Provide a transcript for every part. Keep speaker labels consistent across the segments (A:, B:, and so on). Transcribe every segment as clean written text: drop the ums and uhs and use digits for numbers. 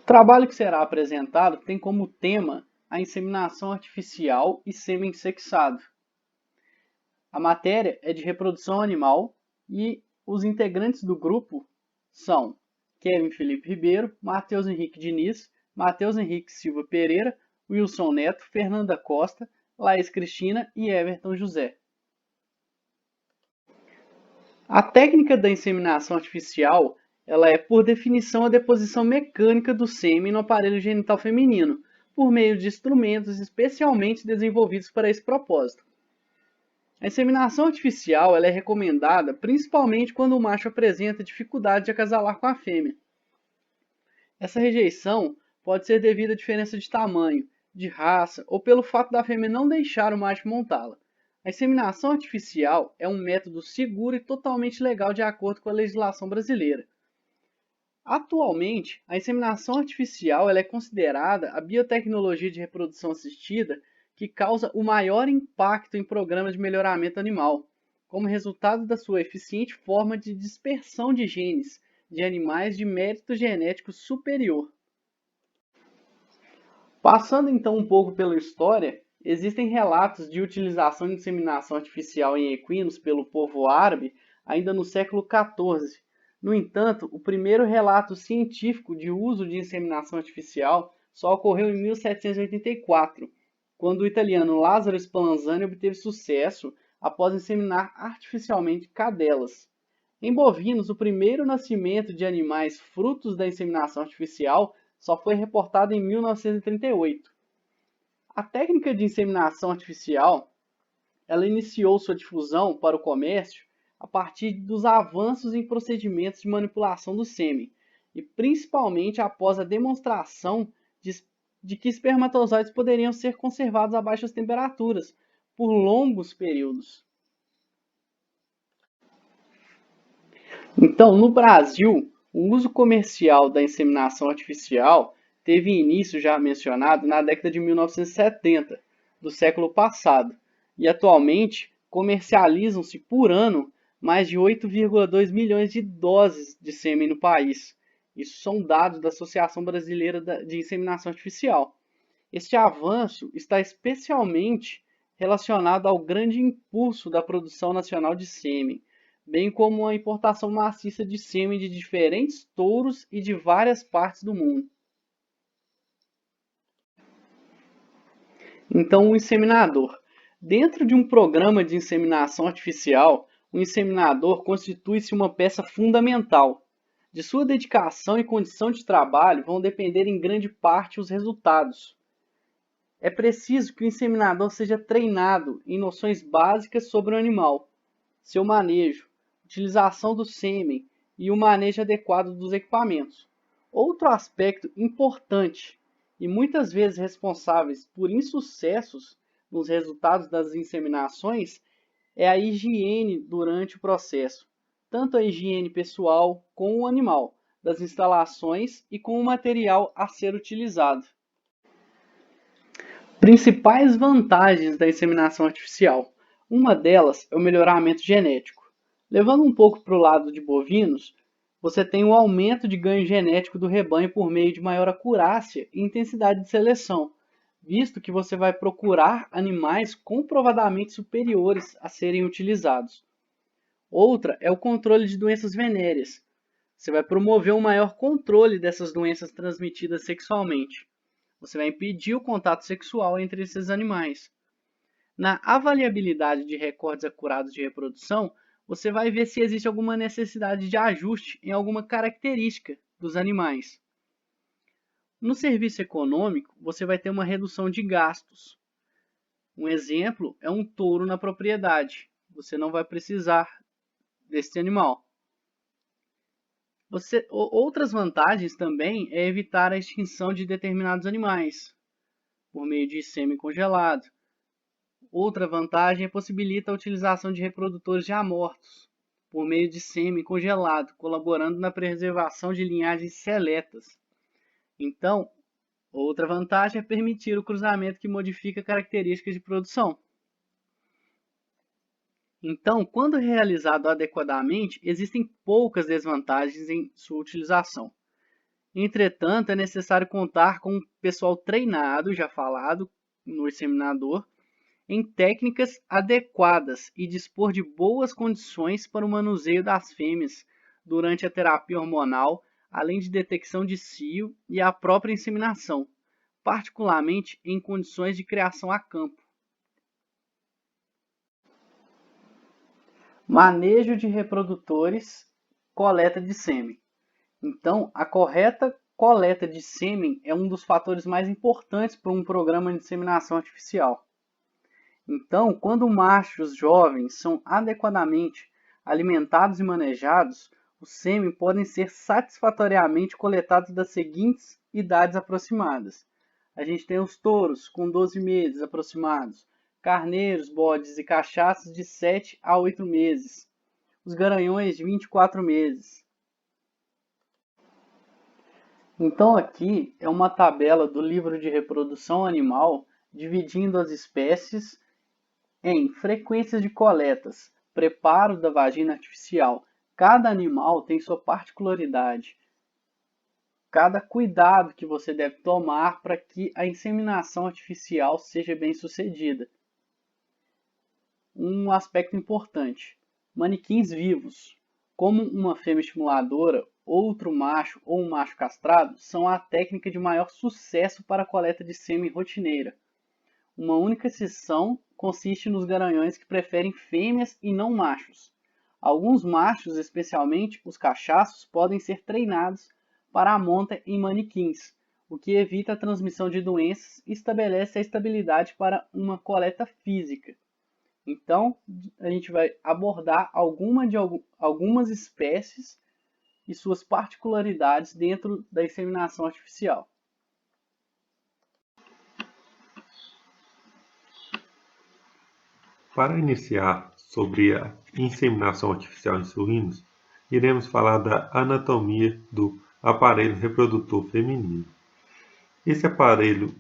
A: trabalho que será apresentado tem como tema a inseminação artificial e sêmen sexado. A matéria é de reprodução animal e os integrantes do grupo são Kevin Felipe Ribeiro, Matheus Henrique Diniz, Matheus Henrique Silva Pereira, Wilson Neto, Fernanda Costa, Laís Cristina e Everton José. A técnica da inseminação artificial ela é, por definição, a deposição mecânica do sêmen no aparelho genital feminino, por meio de instrumentos especialmente desenvolvidos para esse propósito. A inseminação artificial ela é recomendada principalmente quando o macho apresenta dificuldade de acasalar com a fêmea. Essa rejeição pode ser devido à diferença de tamanho, de raça ou pelo fato da fêmea não deixar o macho montá-la. A inseminação artificial é um método seguro e totalmente legal de acordo com a legislação brasileira. Atualmente, a inseminação artificial ela é considerada a biotecnologia de reprodução assistida que causa o maior impacto em programas de melhoramento animal, como resultado da sua eficiente forma de dispersão de genes de animais de mérito genético superior. Passando então um pouco pela história, existem relatos de utilização de inseminação artificial em equinos pelo povo árabe ainda no século XIV. No entanto, o primeiro relato científico de uso de inseminação artificial só ocorreu em 1784, quando o italiano Lazzaro Spallanzani obteve sucesso após inseminar artificialmente cadelas. Em bovinos, o primeiro nascimento de animais frutos da inseminação artificial só foi reportado em 1938. A técnica de inseminação artificial ela iniciou sua difusão para o comércio a partir dos avanços em procedimentos de manipulação do sêmen, e principalmente após a demonstração de que espermatozoides poderiam ser conservados a baixas temperaturas por longos períodos. Então, no Brasil, o uso comercial da inseminação artificial teve início, já mencionado, na década de 1970 do século passado, e atualmente comercializam-se por ano mais de 8,2 milhões de doses de sêmen no país. Isso são dados da Associação Brasileira de Inseminação Artificial. Este avanço está especialmente relacionado ao grande impulso da produção nacional de sêmen, bem como a importação maciça de sêmen de diferentes touros e de várias partes do mundo. Então, o inseminador. Dentro de um programa de inseminação artificial, o inseminador constitui-se uma peça fundamental. De sua dedicação e condição de trabalho vão depender em grande parte os resultados. É preciso que o inseminador seja treinado em noções básicas sobre o animal, seu manejo, utilização do sêmen e o manejo adequado dos equipamentos. Outro aspecto importante e muitas vezes responsáveis por insucessos nos resultados das inseminações é a higiene durante o processo, tanto a higiene pessoal com o animal, das instalações e com o material a ser utilizado. Principais vantagens da inseminação artificial. Uma delas é o melhoramento genético. Levando um pouco para o lado de bovinos, você tem o aumento de ganho genético do rebanho por meio de maior acurácia e intensidade de seleção, visto que você vai procurar animais comprovadamente superiores a serem utilizados. Outra é o controle de doenças venéreas. Você vai promover um maior controle dessas doenças transmitidas sexualmente. Você vai impedir o contato sexual entre esses animais. Na avaliabilidade de recordes acurados de reprodução, você vai ver se existe alguma necessidade de ajuste em alguma característica dos animais. No serviço econômico, você vai ter uma redução de gastos. Um exemplo é um touro na propriedade. Você não vai precisar desse animal. Outras vantagens também é evitar a extinção de determinados animais por meio de semi-congelado. Outra vantagem possibilita a utilização de reprodutores já mortos por meio de semi-congelado, colaborando na preservação de linhagens seletas. Então, outra vantagem é permitir o cruzamento que modifica características de produção. Então, quando realizado adequadamente, existem poucas desvantagens em sua utilização. Entretanto, é necessário contar com um pessoal treinado, já falado no inseminador, em técnicas adequadas e dispor de boas condições para o manuseio das fêmeas durante a terapia hormonal, além de detecção de cio e a própria inseminação, particularmente em condições de criação a campo. Manejo de reprodutores, coleta de sêmen. Então, a correta coleta de sêmen é um dos fatores mais importantes para um programa de inseminação artificial. Então, quando machos jovens são adequadamente alimentados e manejados, os sêmen podem ser satisfatoriamente coletados das seguintes idades aproximadas. A gente tem os touros com 12 meses aproximados, carneiros, bodes e cachaças de 7 a 8 meses, os garanhões de 24 meses. Então aqui é uma tabela do livro de reprodução animal dividindo as espécies em frequências de coletas, preparo da vagina artificial. Cada animal tem sua particularidade. Cada cuidado que você deve tomar para que a inseminação artificial seja bem sucedida. Um aspecto importante: manequins vivos, como uma fêmea estimuladora, outro macho ou um macho castrado, são a técnica de maior sucesso para a coleta de sêmen rotineira. Uma única exceção consiste nos garanhões que preferem fêmeas e não machos. Alguns machos, especialmente os cachaços, podem ser treinados para a monta em manequins, o que evita a transmissão de doenças e estabelece a estabilidade para uma coleta física. Então, a gente vai abordar algumas espécies e suas particularidades dentro da inseminação artificial.
B: Para iniciar sobre a inseminação artificial em suínos, iremos falar da anatomia do aparelho reprodutor feminino. Esse aparelho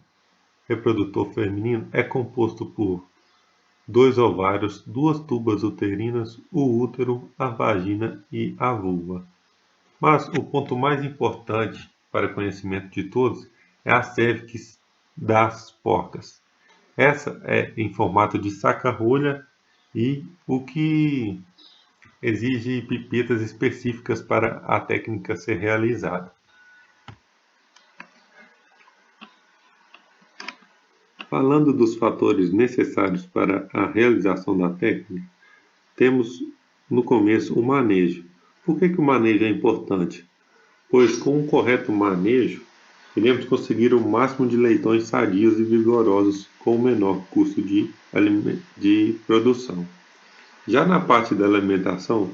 B: reprodutor feminino é composto por 2 ovários, 2 tubas uterinas, o útero, a vagina e a vulva. Mas o ponto mais importante para o conhecimento de todos é a cérvix das porcas. Essa é em formato de saca-rolha e o que exige pipetas específicas para a técnica ser realizada. Falando dos fatores necessários para a realização da técnica, temos no começo o manejo. Por que o manejo é importante? Pois com um correto manejo, iremos conseguir o máximo de leitões sadios e vigorosos com o menor custo de produção. Já na parte da alimentação,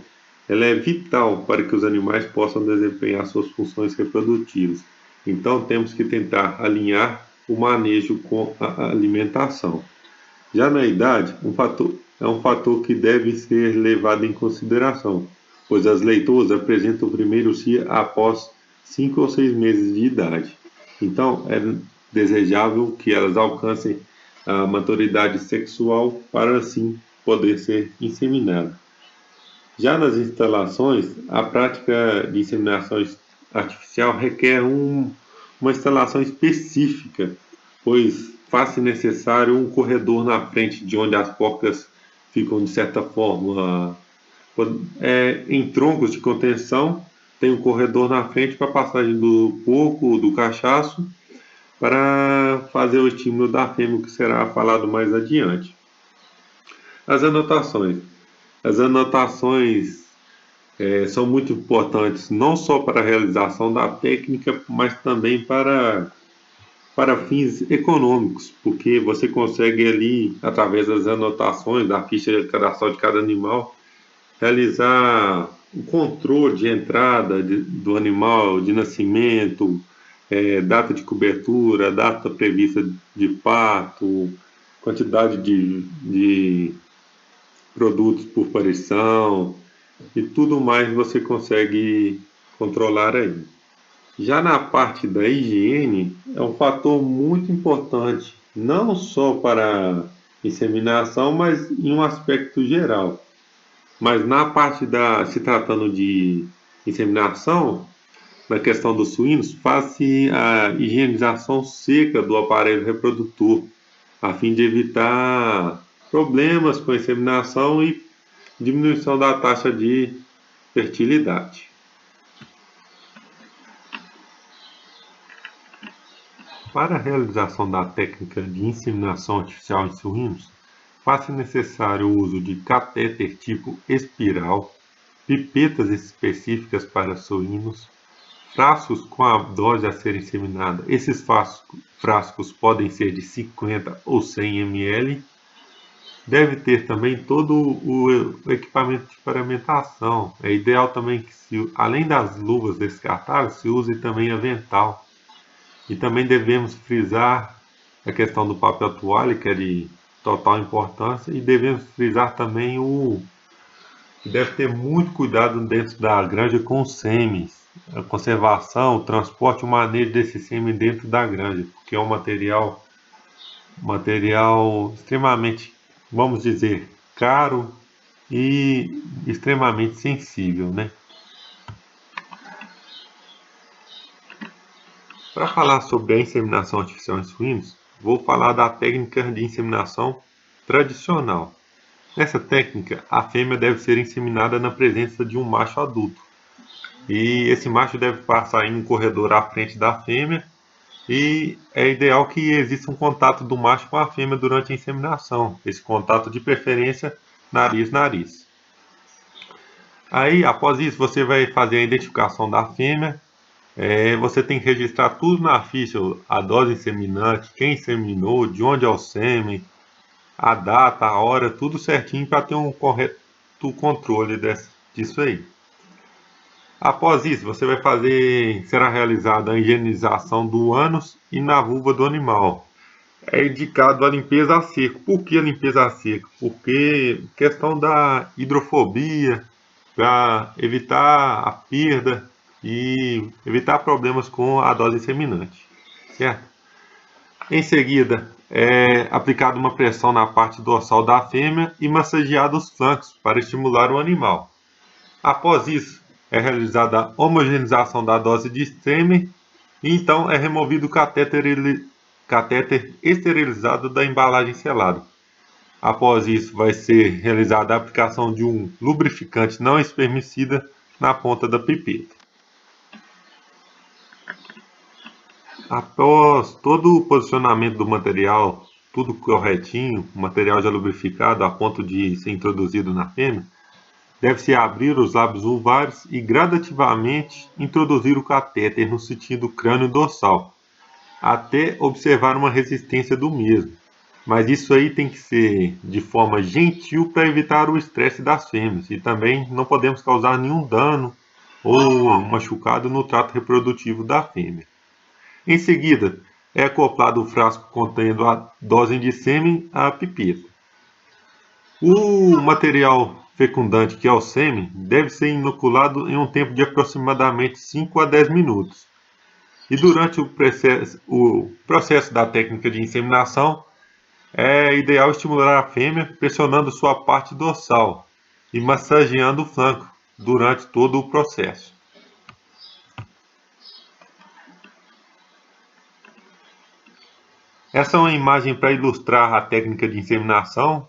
B: ela é vital para que os animais possam desempenhar suas funções reprodutivas. Então temos que tentar alinhar o manejo com a alimentação. Já na idade, é um fator que deve ser levado em consideração, pois as leitoas apresentam o primeiro cio após 5 ou 6 meses de idade. Então, é desejável que elas alcancem a maturidade sexual para assim poder ser inseminadas. Já nas instalações, a prática de inseminação artificial requer uma instalação específica, pois faz-se necessário um corredor na frente de onde as porcas ficam, de certa forma, em troncos de contenção. Tem um corredor na frente para a passagem do porco, do cachaço, para fazer o estímulo da fêmea, que será falado mais adiante. As anotações. As anotações são muito importantes, não só para a realização da técnica, mas também para fins econômicos, porque você consegue ali, através das anotações da ficha cadastral de cada animal, realizar o controle de entrada do animal, de nascimento, data de cobertura, data prevista de parto, quantidade de produtos por parição e tudo mais você consegue controlar aí. Já na parte da higiene, é um fator muito importante, não só para a inseminação, mas em um aspecto geral. Mas na parte se tratando de inseminação, na questão dos suínos, faz-se a higienização seca do aparelho reprodutor, a fim de evitar problemas com a inseminação e diminuição da taxa de fertilidade. Para a realização da técnica de inseminação artificial em suínos, faz-se necessário o uso de catéter tipo espiral, pipetas específicas para suínos, frascos com a dose a ser inseminada. Esses frascos podem ser de 50 ou 100 ml. Deve ter também todo o equipamento de paramentação. É ideal também que, além das luvas descartáveis, se use também avental. E também devemos frisar a questão do papel toalha, que é de total importância, e devemos frisar também que deve ter muito cuidado dentro da granja com os sêmens, a conservação, o transporte e o manejo desse sêmen dentro da granja, porque é um material extremamente, vamos dizer, caro e extremamente sensível, né? Para falar sobre a inseminação artificial em suínos, vou falar da técnica de inseminação tradicional. Nessa técnica, a fêmea deve ser inseminada na presença de um macho adulto. E esse macho deve passar em um corredor à frente da fêmea e é ideal que exista um contato do macho com a fêmea durante a inseminação. Esse contato de preferência nariz-nariz. Aí, após isso, você vai fazer a identificação da fêmea. Você tem que registrar tudo na ficha, a dose inseminante, quem inseminou, de onde é o sêmen, a data, a hora, tudo certinho para ter um correto controle disso aí. Após isso, será realizada a higienização do ânus e na vulva do animal. É indicado a limpeza a seco. Por que a limpeza a seco? Porque questão da hidrofobia, para evitar a perda e evitar problemas com a dose inseminante, certo? Em seguida, é aplicada uma pressão na parte dorsal da fêmea e massageado os flancos para estimular o animal. Após isso, é realizada a homogeneização da dose de sêmen e então é removido o catéter esterilizado da embalagem selada. Após isso, vai ser realizada a aplicação de um lubrificante não espermicida na ponta da pipeta. Após todo o posicionamento do material, tudo corretinho, o material já lubrificado a ponto de ser introduzido na fêmea, deve-se abrir os lábios vulvares e gradativamente introduzir o catéter no sentido crânio-dorsal, até observar uma resistência do mesmo. Mas isso aí tem que ser de forma gentil para evitar o estresse das fêmeas e também não podemos causar nenhum dano ou machucado no trato reprodutivo da fêmea. Em seguida, é acoplado o frasco contendo a dose de sêmen à pipeta. O material fecundante, que é o sêmen, deve ser inoculado em um tempo de aproximadamente 5 a 10 minutos. E durante o processo da técnica de inseminação, é ideal estimular a fêmea pressionando sua parte dorsal e massageando o flanco durante todo o processo. Essa é uma imagem para ilustrar a técnica de inseminação.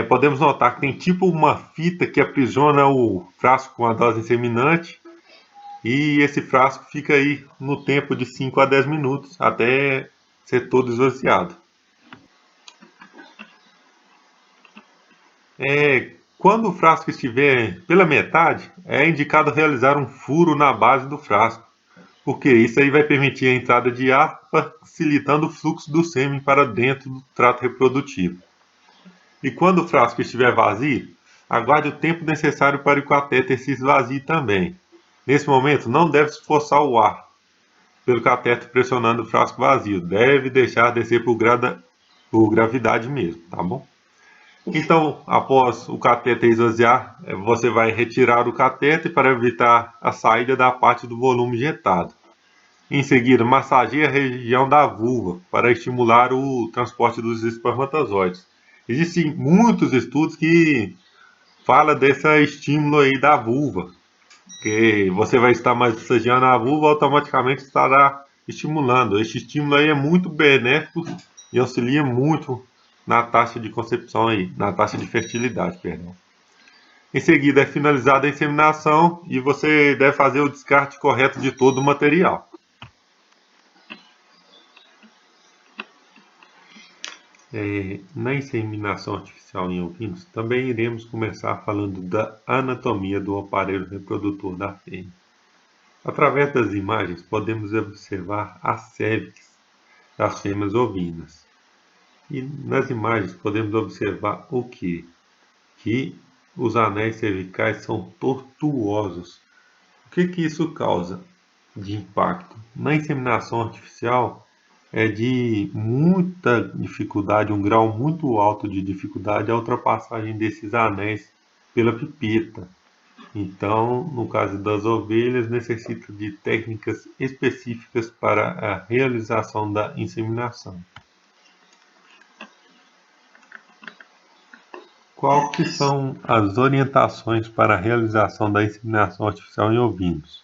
B: Podemos notar que tem tipo uma fita que aprisiona o frasco com a dose inseminante e esse frasco fica aí no tempo de 5 a 10 minutos até ser todo esvaziado. Quando o frasco estiver pela metade, é indicado realizar um furo na base do frasco, porque isso aí vai permitir a entrada de ar, facilitando o fluxo do sêmen para dentro do trato reprodutivo. E quando o frasco estiver vazio, aguarde o tempo necessário para o catéter se esvazie também. Nesse momento, não deve-se forçar o ar pelo catéter pressionando o frasco vazio. Deve deixar descer por gravidade mesmo, tá bom? Então, após o catéter esvaziar, você vai retirar o catéter para evitar a saída da parte do volume injetado. Em seguida, massageie a região da vulva para estimular o transporte dos espermatozoides. Existem muitos estudos que falam desse estímulo aí da vulva. que você vai estar massageando a vulva, automaticamente estará estimulando. Este estímulo aí é muito benéfico e auxilia muito na taxa de concepção aí, na taxa de fertilidade, perdão. Em seguida é finalizada a inseminação e você deve fazer o descarte correto de todo o material. Na inseminação artificial em ovinos, também iremos começar falando da anatomia do aparelho reprodutor da fêmea. Através das imagens, podemos observar a cérvix das fêmeas ovinas. E nas imagens podemos observar o quê? Que os anéis cervicais são tortuosos. O que isso causa de impacto? Na inseminação artificial, é de muita dificuldade, um grau muito alto de dificuldade a ultrapassagem desses anéis pela pipeta. Então, no caso das ovelhas, necessita de técnicas específicas para a realização da inseminação. Quais que são as orientações para a realização da inseminação artificial em ovinos?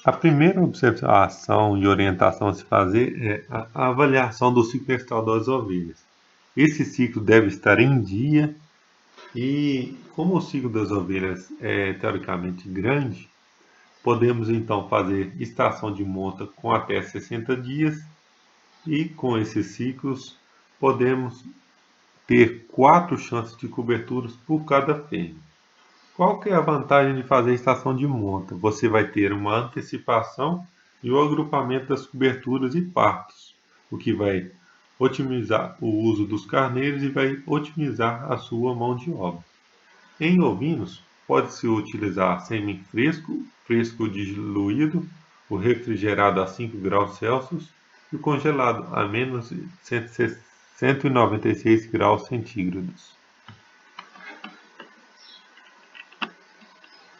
B: A primeira observação e orientação a se fazer é a avaliação do ciclo menstrual das ovelhas. Esse ciclo deve estar em dia e, como o ciclo das ovelhas é teoricamente grande, podemos então fazer estação de monta com até 60 dias e com esses ciclos podemos ter 4 chances de coberturas por cada fêmea. Qual que é a vantagem de fazer a estação de monta? Você vai ter uma antecipação e o agrupamento das coberturas e partos, o que vai otimizar o uso dos carneiros e vai otimizar a sua mão de obra. Em ovinos, pode-se utilizar sêmen fresco, fresco diluído, o refrigerado a 5 graus Celsius e o congelado a menos 196 graus centígrados.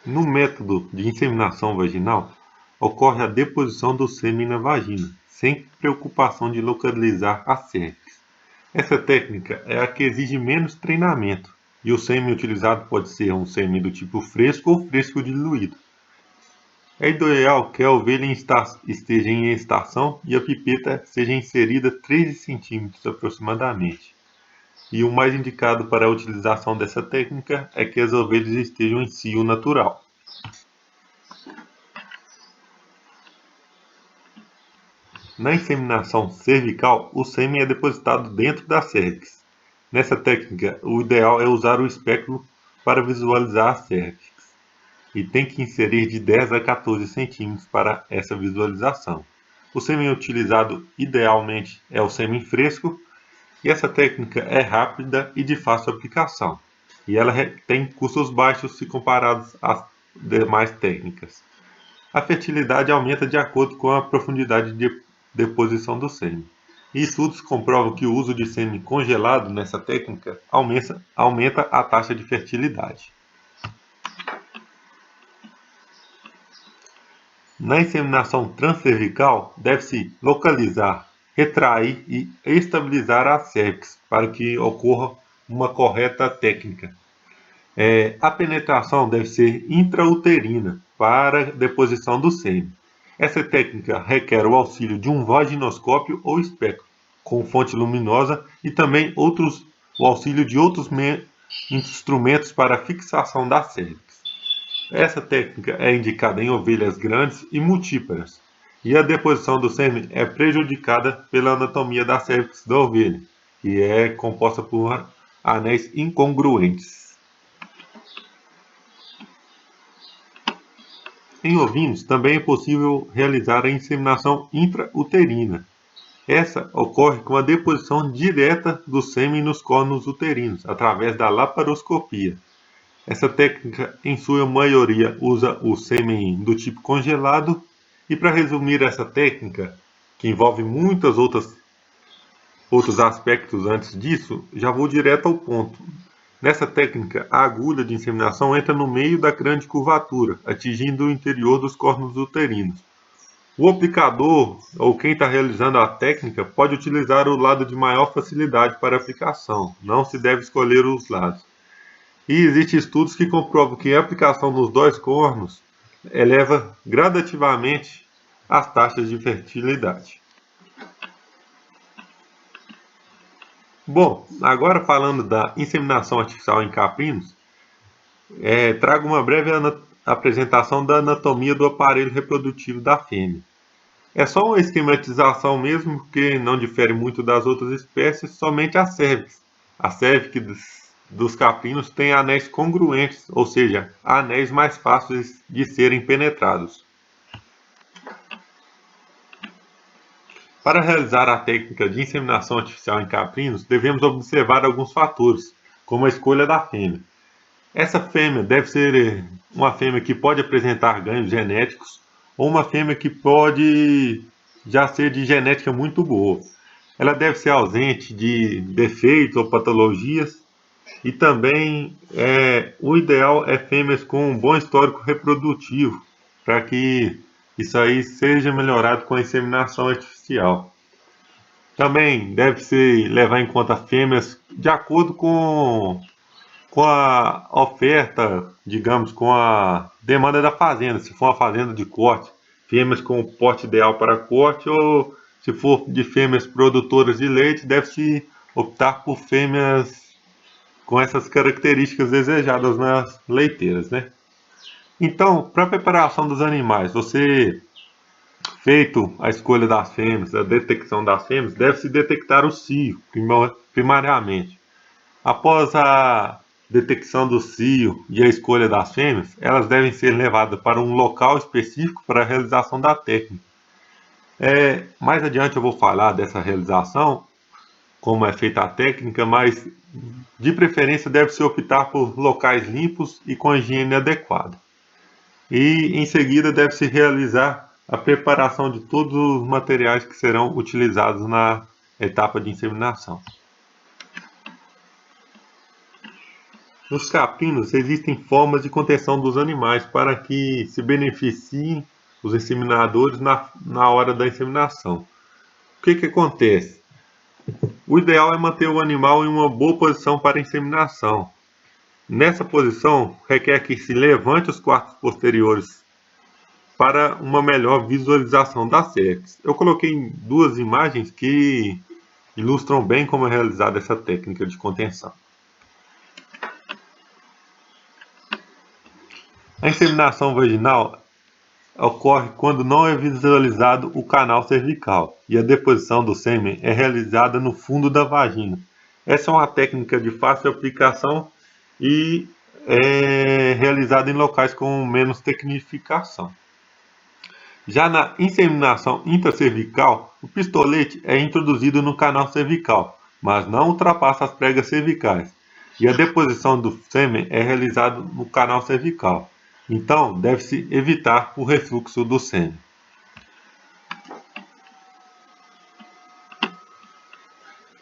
B: No método de inseminação vaginal, ocorre a deposição do sêmen na vagina, sem preocupação de localizar a cérvix. Essa técnica é a que exige menos treinamento, e o sêmen utilizado pode ser um sêmen do tipo fresco ou fresco diluído. É ideal que a ovelha esteja em estação e a pipeta seja inserida 13 centímetros aproximadamente. E o mais indicado para a utilização dessa técnica é que as ovelhas estejam em cio natural. Na inseminação cervical, o sêmen é depositado dentro da cérvix. Nessa técnica, o ideal é usar o espéculo para visualizar a cérvix. E tem que inserir de 10 a 14 centímetros para essa visualização. O sêmen utilizado idealmente é o sêmen fresco, e essa técnica é rápida e de fácil aplicação, e ela tem custos baixos se comparados às demais técnicas. A fertilidade aumenta de acordo com a profundidade de deposição do sêmen. E estudos comprovam que o uso de sêmen congelado nessa técnica aumenta a taxa de fertilidade. Na inseminação transcervical, deve-se localizar, retrair e estabilizar a cérvix para que ocorra uma correta técnica. A penetração deve ser intrauterina para a deposição do sêmen. Essa técnica requer o auxílio de um vaginoscópio ou espéculo com fonte luminosa e também o auxílio de outros instrumentos para a fixação da cérvix. Essa técnica é indicada em ovelhas grandes e multíparas, e a deposição do sêmen é prejudicada pela anatomia da cérvix da ovelha, que é composta por anéis incongruentes. Em ovinos, também é possível realizar a inseminação intrauterina. Essa ocorre com a deposição direta do sêmen nos cornos uterinos, através da laparoscopia. Essa técnica, em sua maioria, usa o sêmen do tipo congelado. E para resumir essa técnica, que envolve muitos outros aspectos antes disso, já vou direto ao ponto. Nessa técnica, a agulha de inseminação entra no meio da grande curvatura, atingindo o interior dos cornos uterinos. O aplicador, ou quem está realizando a técnica, pode utilizar o lado de maior facilidade para a aplicação. Não se deve escolher os lados. E existem estudos que comprovam que a aplicação nos dois cornos eleva gradativamente as taxas de fertilidade. Bom, agora falando da inseminação artificial em caprinos, trago uma breve apresentação da anatomia do aparelho reprodutivo da fêmea. É só uma esquematização mesmo, porque não difere muito das outras espécies, somente a cervix. A cervix dos caprinos tem anéis congruentes, ou seja, anéis mais fáceis de serem penetrados. Para realizar a técnica de inseminação artificial em caprinos, devemos observar alguns fatores, como a escolha da fêmea. Essa fêmea deve ser uma fêmea que pode apresentar ganhos genéticos ou uma fêmea que pode já ser de genética muito boa. Ela deve ser ausente de defeitos ou patologias e também o ideal é fêmeas com um bom histórico reprodutivo para que isso aí seja melhorado com a inseminação artificial. Também deve-se levar em conta fêmeas de acordo com a oferta, digamos, com a demanda da fazenda. Se for uma fazenda de corte, fêmeas com o porte ideal para corte, ou se for de fêmeas produtoras de leite, deve-se optar por fêmeas com essas características desejadas nas leiteiras, né? Então, para a preparação dos animais, você feito a escolha das fêmeas, a detecção das fêmeas, deve-se detectar o cio, primariamente. Após a detecção do cio e a escolha das fêmeas, elas devem ser levadas para um local específico para a realização da técnica. Mais adiante eu vou falar dessa realização, como é feita a técnica, mas de preferência deve-se optar por locais limpos e com higiene adequada. E em seguida deve-se realizar a preparação de todos os materiais que serão utilizados na etapa de inseminação. Nos caprinos existem formas de contenção dos animais para que se beneficiem os inseminadores na hora da inseminação. O que acontece? O ideal é manter o animal em uma boa posição para a inseminação. Nessa posição, requer que se levante os quartos posteriores para uma melhor visualização das cervix. Eu coloquei duas imagens que ilustram bem como é realizada essa técnica de contenção. A inseminação vaginal ocorre quando não é visualizado o canal cervical e a deposição do sêmen é realizada no fundo da vagina. Essa é uma técnica de fácil aplicação e é realizada em locais com menos tecnificação. Já na inseminação intracervical, o pistolete é introduzido no canal cervical, mas não ultrapassa as pregas cervicais, e a deposição do sêmen é realizada no canal cervical. Então, deve-se evitar o refluxo do sêmen.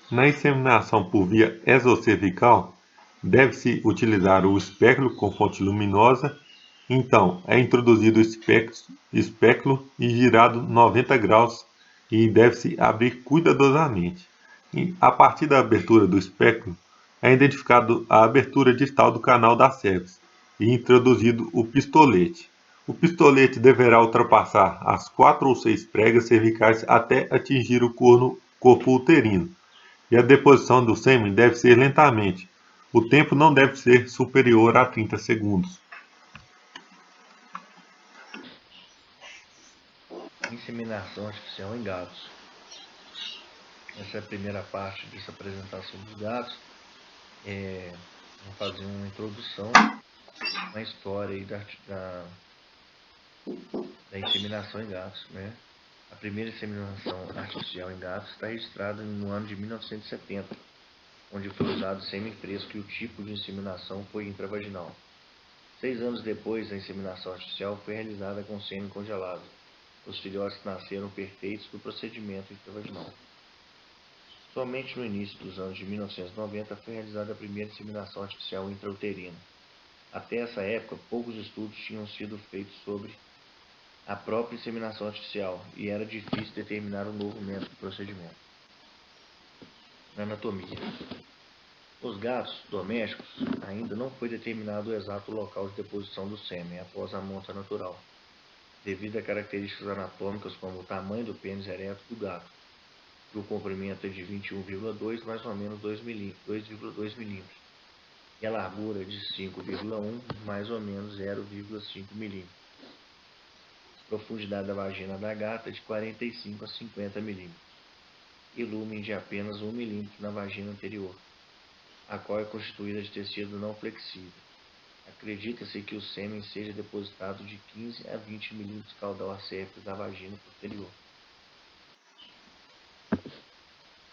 B: Na inseminação por via exocervical, deve-se utilizar o espéculo com fonte luminosa. Então, é introduzido o espéculo e girado 90 graus e deve-se abrir cuidadosamente. E, a partir da abertura do espéculo, é identificado a abertura distal do canal da cervix e introduzido o pistolete. O pistolete deverá ultrapassar as 4 ou 6 pregas cervicais até atingir o corpo uterino. E a deposição do sêmen deve ser lentamente. O tempo não deve ser superior a 30 segundos.
C: Inseminação artificial em gatos. Essa é a primeira parte dessa apresentação dos gatos. Vou fazer uma introdução, uma história aí da inseminação em gatos, né? A primeira inseminação artificial em gatos está registrada no ano de 1970, onde foi usado sêmen fresco e o tipo de inseminação foi intravaginal. 6 anos depois, a inseminação artificial foi realizada com sêmen congelado. Os filhotes nasceram perfeitos do procedimento intravaginal. Somente no início dos anos de 1990 foi realizada a primeira inseminação artificial intrauterina. Até essa época, poucos estudos tinham sido feitos sobre a própria inseminação artificial e era difícil determinar um novo método de procedimento. Anatomia. Nos gatos domésticos, ainda não foi determinado o exato local de deposição do sêmen após a monta natural, devido a características anatômicas como o tamanho do pênis ereto do gato, que o comprimento é de 21,2 mais ou menos 2,2 milímetros, e a largura de 5,1 mais ou menos 0,5 milímetros. Profundidade da vagina da gata de 45 a 50 milímetros, e lumen de apenas 1 milímetro na vagina anterior, a qual é constituída de tecido não flexível. Acredita-se que o sêmen seja depositado de 15 a 20 milímetros caudal acéfalo da vagina posterior.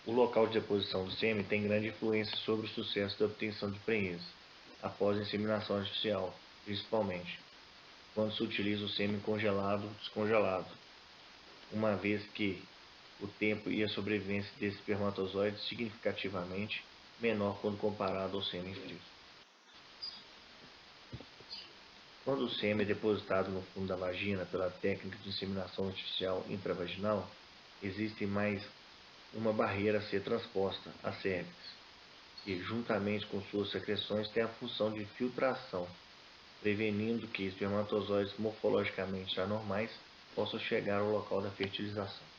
C: O local de deposição do sêmen tem grande influência sobre o sucesso da obtenção de prenhez, após a inseminação artificial, principalmente quando se utiliza o sêmen congelado ou descongelado, uma vez que o tempo e a sobrevivência desse espermatozoide significativamente menor quando comparado ao sêmen frio. Quando o sêmen é depositado no fundo da vagina pela técnica de inseminação artificial intravaginal, existe mais uma barreira a ser transposta, a cérvix, que, juntamente com suas secreções, tem a função de filtração, prevenindo que espermatozoides morfologicamente anormais possam chegar ao local da fertilização.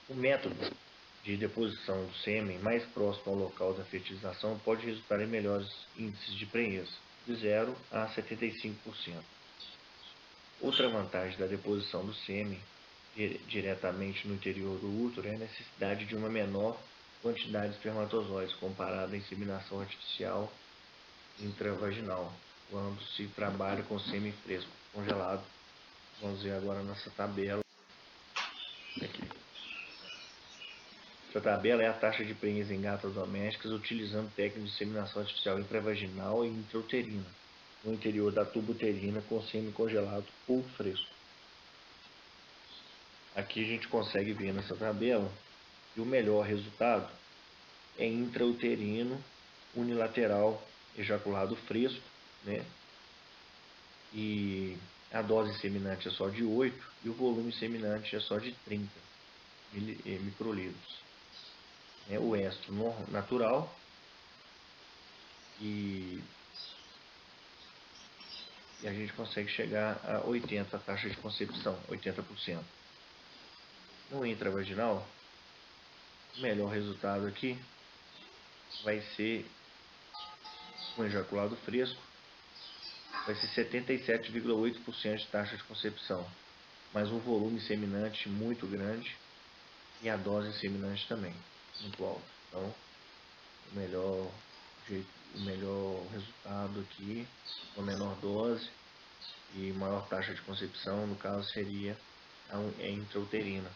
C: O método de deposição do sêmen mais próximo ao local da fertilização pode resultar em melhores índices de prenhez, de 0 a 75%. Outra vantagem da deposição do sêmen diretamente no interior do útero é a necessidade de uma menor quantidade de espermatozoides comparada à inseminação artificial intravaginal, quando se trabalha com sêmen fresco, congelado. Vamos ver agora nessa tabela. Aqui. Essa tabela é a taxa de prenhez em gatas domésticas utilizando técnicas de inseminação artificial intravaginal e intrauterina, no interior da tuba uterina com sêmen congelado ou fresco. Aqui a gente consegue ver nessa tabela que o melhor resultado é intrauterino unilateral ejaculado fresco, né? E a dose seminante é só de 8 e o volume seminante é só de 30 microlitros. O estro natural e a gente consegue chegar a 80% a taxa de concepção, 80%. No intravaginal, o melhor resultado aqui vai ser um ejaculado fresco, vai ser 77,8% de taxa de concepção, mas um volume seminante muito grande e a dose seminante também muito alta. Então, o melhor resultado aqui, uma menor dose e maior taxa de concepção, no caso seria a intrauterina.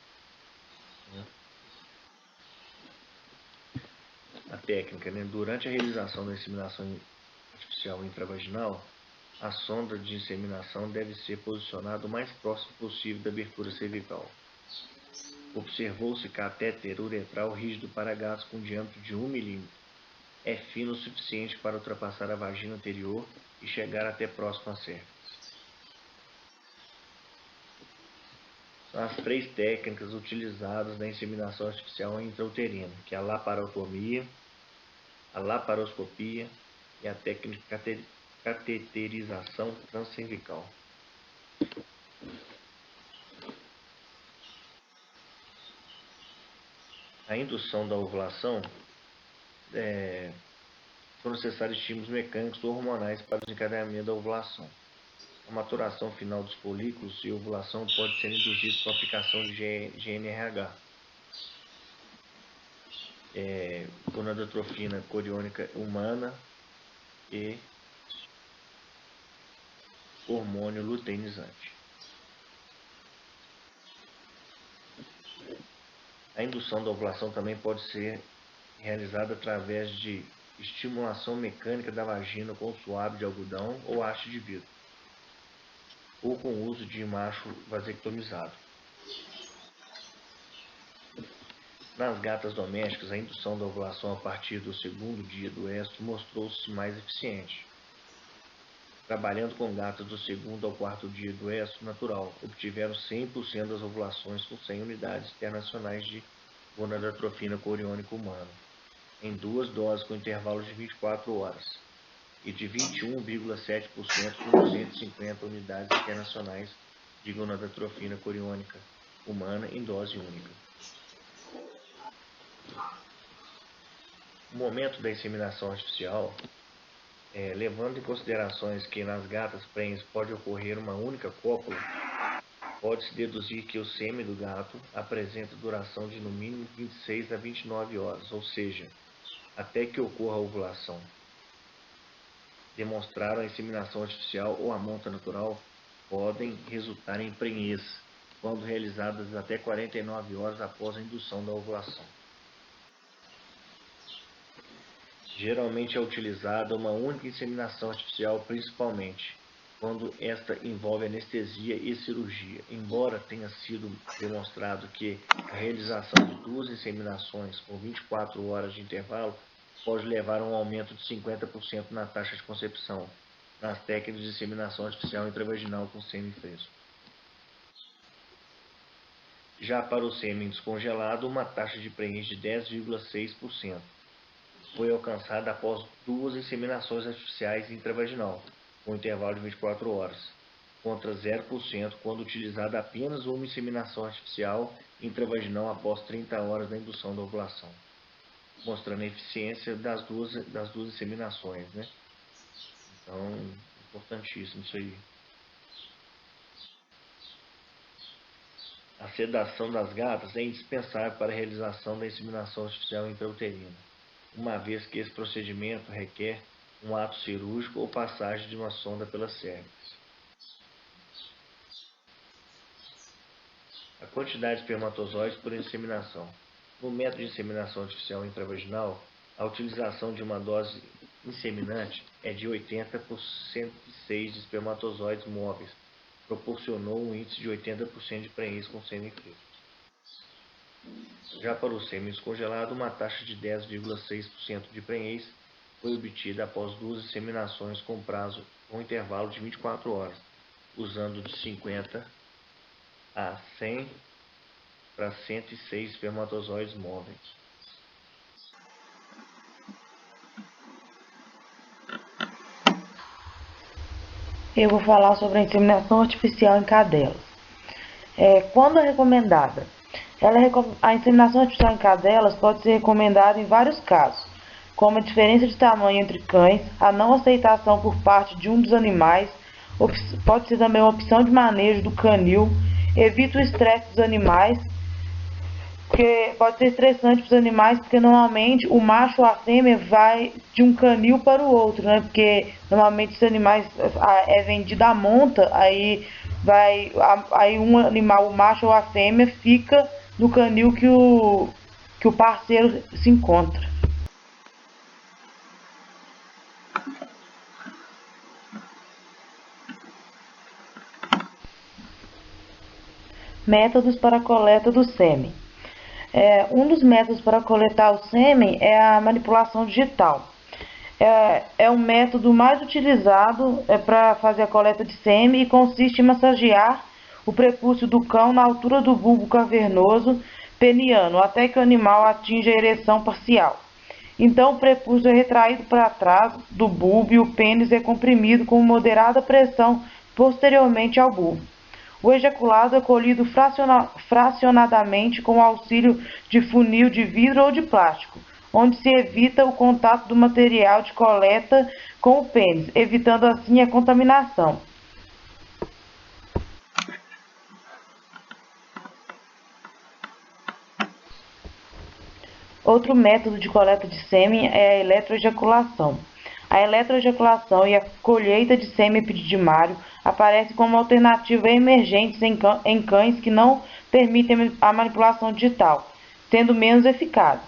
C: A técnica, durante a realização da inseminação artificial intravaginal, a sonda de inseminação deve ser posicionada o mais próximo possível da abertura cervical. Observou-se catéter uretral rígido para gatos com diâmetro de 1 milímetro. É fino o suficiente para ultrapassar a vagina anterior e chegar até próximo à cérvix. São as 3 técnicas utilizadas na inseminação artificial intrauterina, que é a laparotomia, a laparoscopia e a técnica de cateterização transcervical. A indução da ovulação são necessários estímulos mecânicos ou hormonais para o desencadeamento da ovulação. A maturação final dos folículos e ovulação pode ser induzida com a aplicação de GnRH, gonadotrofina coriônica humana e hormônio luteinizante. A indução da ovulação também pode ser realizada através de estimulação mecânica da vagina com suave de algodão ou haste de vidro, ou com o uso de macho vasectomizado. Nas gatas domésticas, a indução da ovulação a partir do 2º dia do estro mostrou-se mais eficiente. Trabalhando com gatas do 2º ao 4º dia do estro natural, obtiveram 100% das ovulações com 100 unidades internacionais de gonadotrofina coriônica humana, em 2 doses com intervalos de 24 horas, e de 21,7% com 250 unidades internacionais de gonadotrofina coriônica humana em dose única. O momento da inseminação artificial, levando em considerações que nas gatas prenhes pode ocorrer uma única cópula, pode-se deduzir que o sêmen do gato apresenta duração de no mínimo 26 a 29 horas, ou seja, até que ocorra a ovulação. Demonstrar a inseminação artificial ou a monta natural podem resultar em prenhez, quando realizadas até 49 horas após a indução da ovulação. Geralmente é utilizada uma única inseminação artificial, principalmente quando esta envolve anestesia e cirurgia, embora tenha sido demonstrado que a realização de 2 inseminações com 24 horas de intervalo pode levar a um aumento de 50% na taxa de concepção nas técnicas de inseminação artificial intravaginal com sêmen fresco. Já para o sêmen descongelado, uma taxa de prenhez de 10,6% foi alcançada após 2 inseminações artificiais intravaginal, com intervalo de 24 horas, contra 0% quando utilizada apenas uma inseminação artificial intravaginal após 30 horas da indução da ovulação, mostrando a eficiência das duas inseminações, né? Então, importantíssimo isso aí. A sedação das gatas é indispensável para a realização da inseminação artificial intrauterina, uma vez que esse procedimento requer um ato cirúrgico ou passagem de uma sonda pela cérvix. A quantidade de espermatozoides por inseminação. No método de inseminação artificial intravaginal, a utilização de uma dose inseminante é de 80 por 106 de espermatozoides móveis, proporcionou um índice de 80% de prenhez com sêmen fresco. Já para o sêmen descongelado, uma taxa de 10,6% de prenhez foi obtida após 2 inseminações com intervalo de 24 horas, usando de 50 a 100 para 106 espermatozoides móveis.
D: Eu vou falar sobre a inseminação artificial em cadelas. Quando é recomendada? A inseminação artificial em cadelas pode ser recomendada em vários casos, como a diferença de tamanho entre cães, a não aceitação por parte de um dos animais, pode ser também uma opção de manejo do canil, evita o estresse dos animais, porque pode ser estressante para os animais, porque normalmente o macho ou a fêmea vai de um canil para o outro, né? Porque normalmente os animais é vendido à monta, aí um animal, o macho ou a fêmea, fica no canil que o parceiro se encontra. Métodos para a coleta do sêmen. Um dos métodos para coletar o sêmen é a manipulação digital. É o método mais utilizado para fazer a coleta de sêmen e consiste em massagear o prepúcio do cão na altura do bulbo cavernoso peniano, até que o animal atinja a ereção parcial. Então o prepúcio é retraído para trás do bulbo e o pênis é comprimido com moderada pressão posteriormente ao bulbo. O ejaculado é colhido fracionadamente com o auxílio de funil de vidro ou de plástico, onde se evita o contato do material de coleta com o pênis, evitando assim a contaminação. Outro método de coleta de sêmen é a eletroejaculação. A eletroejaculação e a colheita de sêmen epididimário aparecem como alternativas emergentes em cães que não permitem a manipulação digital, sendo menos eficazes.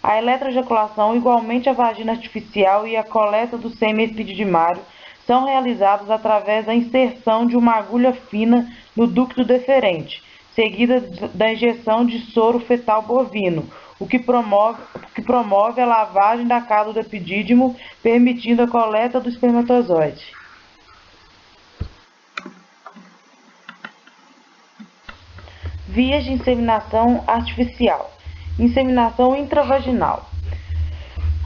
D: A eletroejaculação, igualmente a vagina artificial e a coleta do sêmen epididimário, são realizadas através da inserção de uma agulha fina no ducto deferente, seguida da injeção de soro fetal bovino, o que promove a lavagem da cápsula do epidídimo, permitindo a coleta do espermatozoide. Vias de inseminação artificial. Inseminação intravaginal.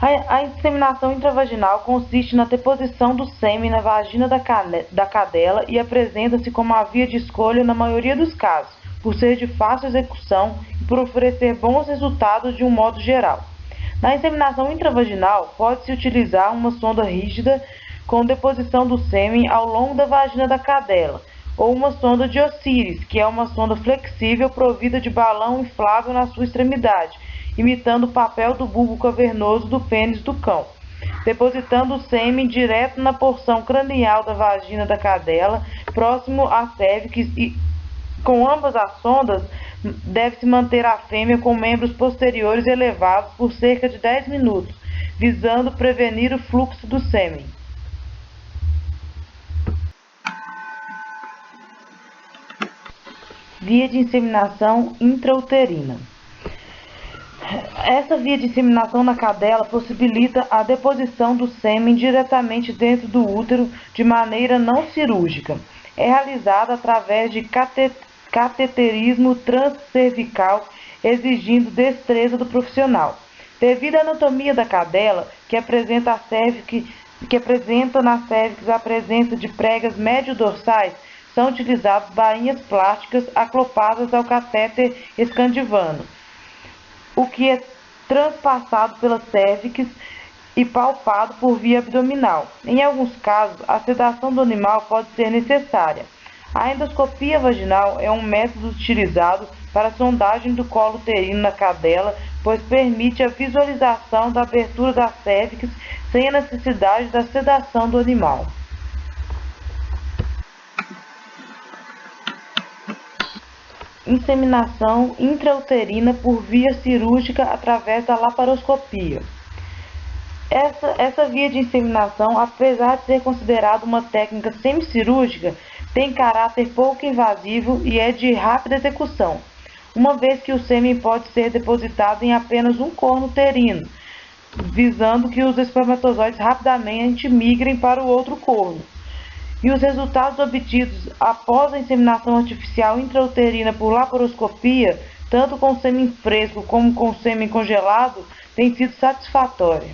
D: A inseminação intravaginal consiste na deposição do sêmen na vagina da cadela e apresenta-se como a via de escolha na maioria dos casos, por ser de fácil execução e por oferecer bons resultados de um modo geral. Na inseminação intravaginal, pode-se utilizar uma sonda rígida com deposição do sêmen ao longo da vagina da cadela, ou uma sonda de Osíris, que é uma sonda flexível provida de balão inflável na sua extremidade, imitando o papel do bulbo cavernoso do pênis do cão, depositando o sêmen direto na porção cranial da vagina da cadela, próximo à cervix, e com ambas as sondas deve-se manter a fêmea com membros posteriores elevados por cerca de 10 minutos, visando prevenir o fluxo do sêmen. Via de inseminação intrauterina. Essa via de inseminação na cadela possibilita a deposição do sêmen diretamente dentro do útero de maneira não cirúrgica. É realizada através de cateterismo transcervical, exigindo destreza do profissional. Devido à anatomia da cadela, que apresenta na cervix a presença de pregas médio-dorsais, são utilizadas bainhas plásticas acopladas ao catéter escandivano, o que é transpassado pela cervix e palpado por via abdominal. Em alguns casos, a sedação do animal pode ser necessária. A endoscopia vaginal é um método utilizado para a sondagem do colo uterino na cadela, pois permite a visualização da abertura da cervix sem a necessidade da sedação do animal. Inseminação intrauterina por via cirúrgica através da laparoscopia. Essa via de inseminação, apesar de ser considerada uma técnica semicirúrgica, tem caráter pouco invasivo e é de rápida execução, uma vez que o sêmen pode ser depositado em apenas um corno uterino, visando que os espermatozoides rapidamente migrem para o outro corno. E os resultados obtidos após a inseminação artificial intrauterina por laparoscopia, tanto com sêmen fresco como com sêmen congelado, têm sido satisfatórios.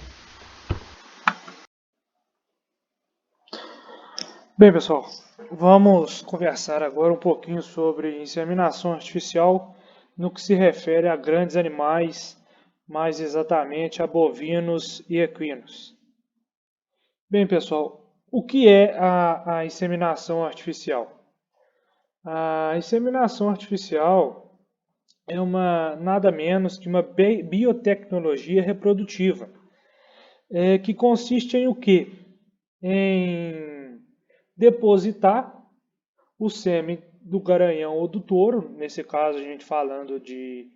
E: Bem, pessoal, vamos conversar agora um pouquinho sobre inseminação artificial no que se refere a grandes animais, mais exatamente a bovinos e equinos. Bem, pessoal, o que é a inseminação artificial? A inseminação artificial é nada menos que uma biotecnologia reprodutiva, que consiste em o quê? Em depositar o sêmen do garanhão ou do touro, nesse caso a gente falando de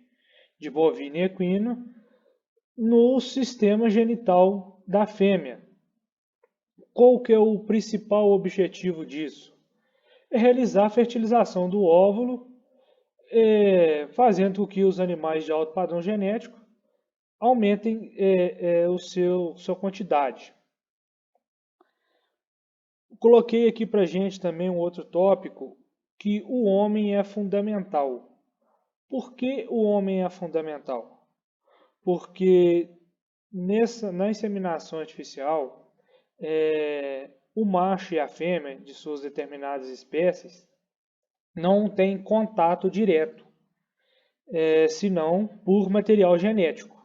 E: bovino e equino, no sistema genital da fêmea. Qual que é o principal objetivo disso? É realizar a fertilização do óvulo, fazendo com que os animais de alto padrão genético aumentem sua quantidade. Coloquei aqui para a gente também um outro tópico, que o homem é fundamental. Por que o homem é fundamental? Porque na inseminação artificial, o macho e a fêmea de suas determinadas espécies não têm contato direto, senão por material genético.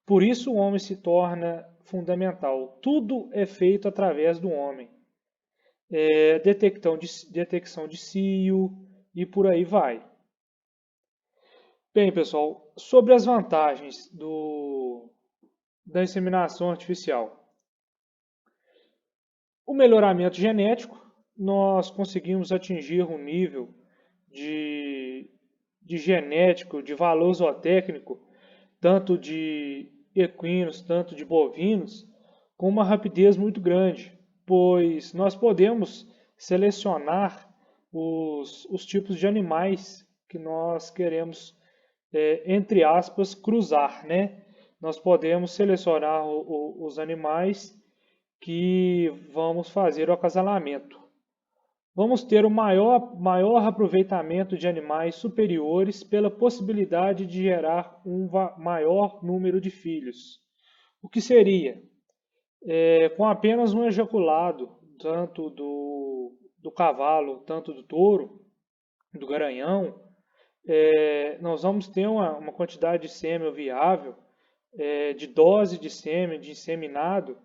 E: Por isso o homem se torna fundamental. Tudo é feito através do homem. Detecção de cio e por aí vai. Bem, pessoal, sobre as vantagens da inseminação artificial. O melhoramento genético, nós conseguimos atingir um nível de genético, de valor zootécnico, tanto de equinos, tanto de bovinos, com uma rapidez muito grande, pois nós podemos selecionar os tipos de animais que nós queremos, entre aspas, cruzar, né? Nós podemos selecionar os animais que vamos fazer o acasalamento. vamos ter o maior aproveitamento de animais superiores pela possibilidade de gerar um maior número de filhos. O que seria? Com apenas um ejaculado, tanto do cavalo, tanto do touro, do garanhão, nós vamos ter uma quantidade de sêmen viável, de dose de sêmen, de inseminado,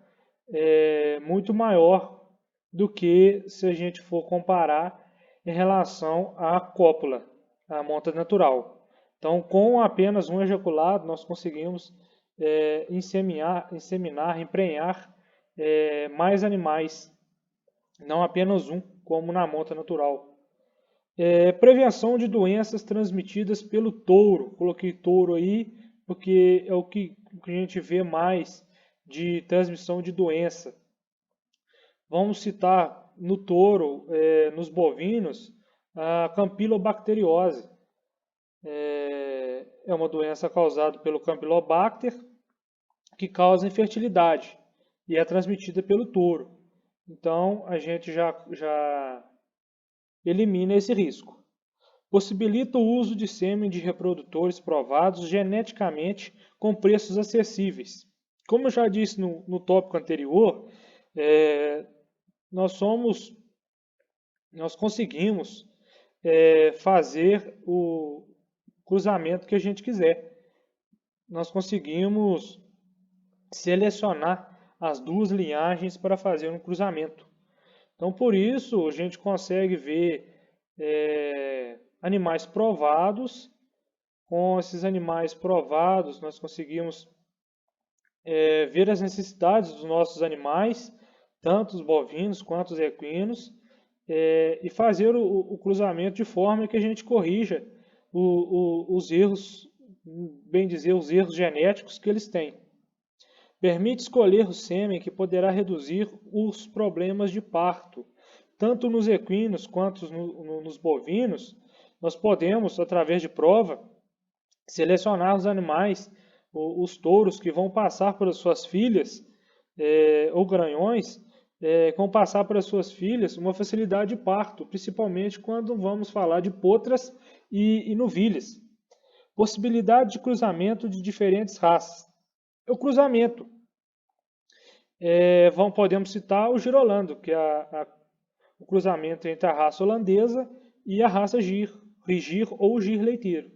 E: muito maior do que se a gente for comparar em relação à cópula, à monta natural. Então, com apenas um ejaculado, nós conseguimos inseminar, emprenhar mais animais, não apenas um, como na monta natural. Prevenção de doenças transmitidas pelo touro. Coloquei touro aí porque é o que a gente vê mais de transmissão de doença. Vamos citar no touro, nos bovinos, a campylobacteriose. É uma doença causada pelo Campylobacter, que causa infertilidade e é transmitida pelo touro. Então, a gente já elimina esse risco. Possibilita o uso de sêmen de reprodutores provados geneticamente com preços acessíveis. Como eu já disse no tópico anterior, nós conseguimos fazer o cruzamento que a gente quiser. Nós conseguimos selecionar as duas linhagens para fazer um cruzamento. Então, por isso, a gente consegue ver animais provados. Com esses animais provados, nós conseguimos ver as necessidades dos nossos animais, tanto os bovinos quanto os equinos, e fazer o cruzamento de forma que a gente corrija os erros, bem dizer, os erros genéticos que eles têm. Permite escolher o sêmen que poderá reduzir os problemas de parto. Tanto nos equinos quanto nos bovinos, nós podemos, através de prova, selecionar os animais, os touros que vão passar para suas filhas, ou garanhões, que vão passar para suas filhas uma facilidade de parto, principalmente quando vamos falar de potras e novilhas. Possibilidade de cruzamento de diferentes raças. O cruzamento. Podemos citar o girolando, que é o cruzamento entre a raça holandesa e a raça Gir, Rigir ou Gir leiteiro.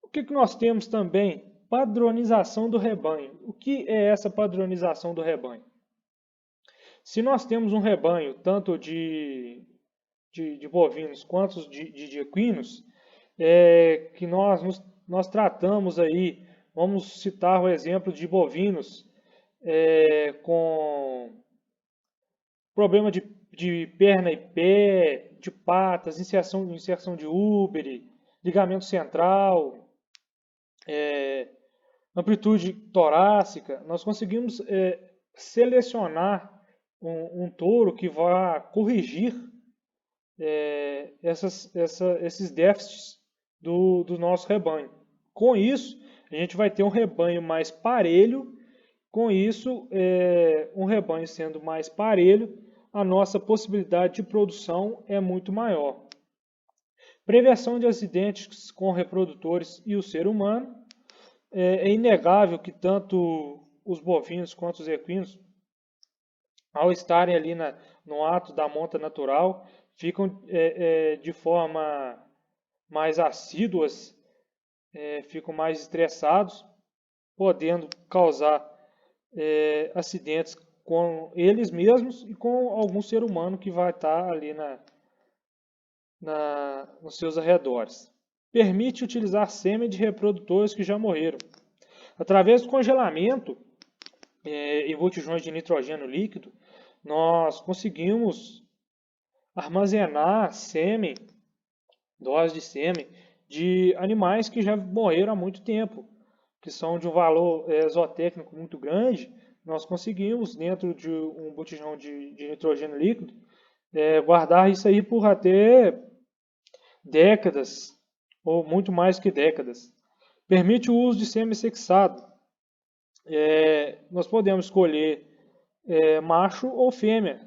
E: O que nós temos também? Padronização do rebanho. O que é essa padronização do rebanho? Se nós temos um rebanho tanto de bovinos quanto de equinos, que nós tratamos aí, vamos citar o exemplo de bovinos com problema de perna e pé, de patas, inserção de úbere, ligamento central, amplitude torácica. Nós conseguimos selecionar um touro que vai corrigir esses déficits do nosso rebanho. Com isso, a gente vai ter um rebanho mais parelho. Com isso, um rebanho sendo mais parelho, a nossa possibilidade de produção é muito maior. Prevenção de acidentes com reprodutores e o ser humano. É inegável que tanto os bovinos quanto os equinos, ao estarem ali no ato da monta natural, ficam de forma mais assíduas, ficam mais estressados, podendo causar acidentes com eles mesmos e com algum ser humano que vai estar ali nos seus arredores. Permite utilizar sêmen de reprodutores que já morreram. Através do congelamento em botijões de nitrogênio líquido, nós conseguimos armazenar sêmen, doses de sêmen, de animais que já morreram há muito tempo, que são de um valor zootécnico muito grande. Nós conseguimos, dentro de um botijão de nitrogênio líquido, guardar isso aí por até décadas, ou muito mais que décadas. Permite o uso de sêmen sexado. Nós podemos escolher macho ou fêmea,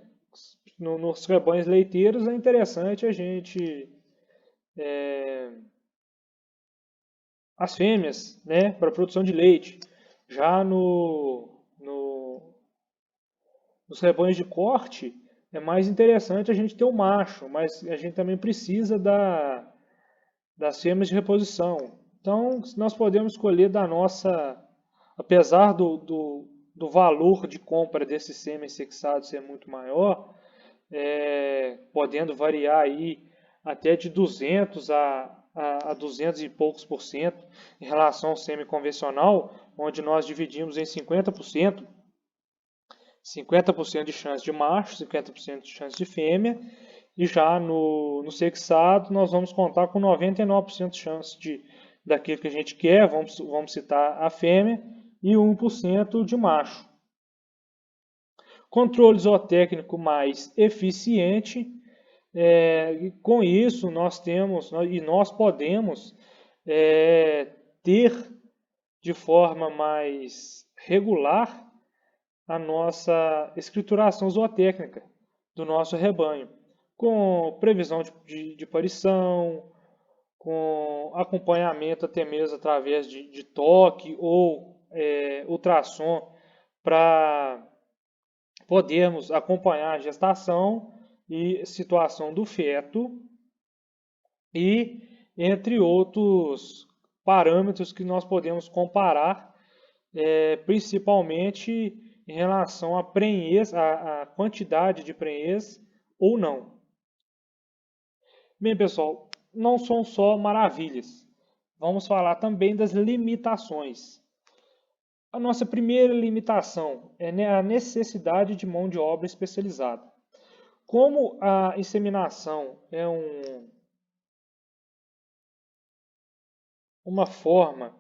E: nos rebanhos leiteiros é interessante a gente as fêmeas, né, para produção de leite. Já nos rebanhos de corte é mais interessante a gente ter o macho, mas a gente também precisa das fêmeas de reposição. Então, nós podemos escolher da nossa, apesar do valor de compra desses sêmen sexados ser muito maior, podendo variar aí até de 200 a 200 e poucos por cento em relação ao sêmen convencional, onde nós dividimos em 50% de chance de macho, 50% de chance de fêmea, e já no sexado nós vamos contar com 99% de chance daquilo que a gente quer, vamos citar a fêmea, e 1% de macho. Controle zootécnico mais eficiente, com isso nós podemos ter de forma mais regular a nossa escrituração zootécnica do nosso rebanho, com previsão de parição, com acompanhamento até mesmo através de toque ou ultrassom para podermos acompanhar a gestação e situação do feto e entre outros parâmetros que nós podemos comparar, principalmente em relação à prenhez, a quantidade de prenhez ou não. Bem, pessoal, não são só maravilhas. Vamos falar também das limitações. A nossa primeira limitação é a necessidade de mão de obra especializada. Como a inseminação é uma forma,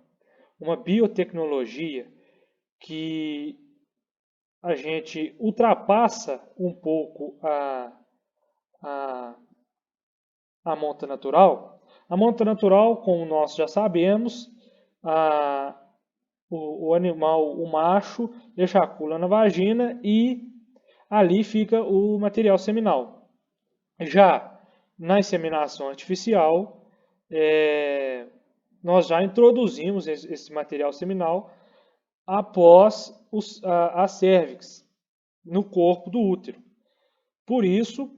E: uma biotecnologia que a gente ultrapassa um pouco a monta natural. A monta natural, como nós já sabemos, o animal, o macho, ejacula na vagina e ali fica o material seminal. Já na inseminação artificial, nós já introduzimos esse material seminal após a cérvix, no corpo do útero. Por isso,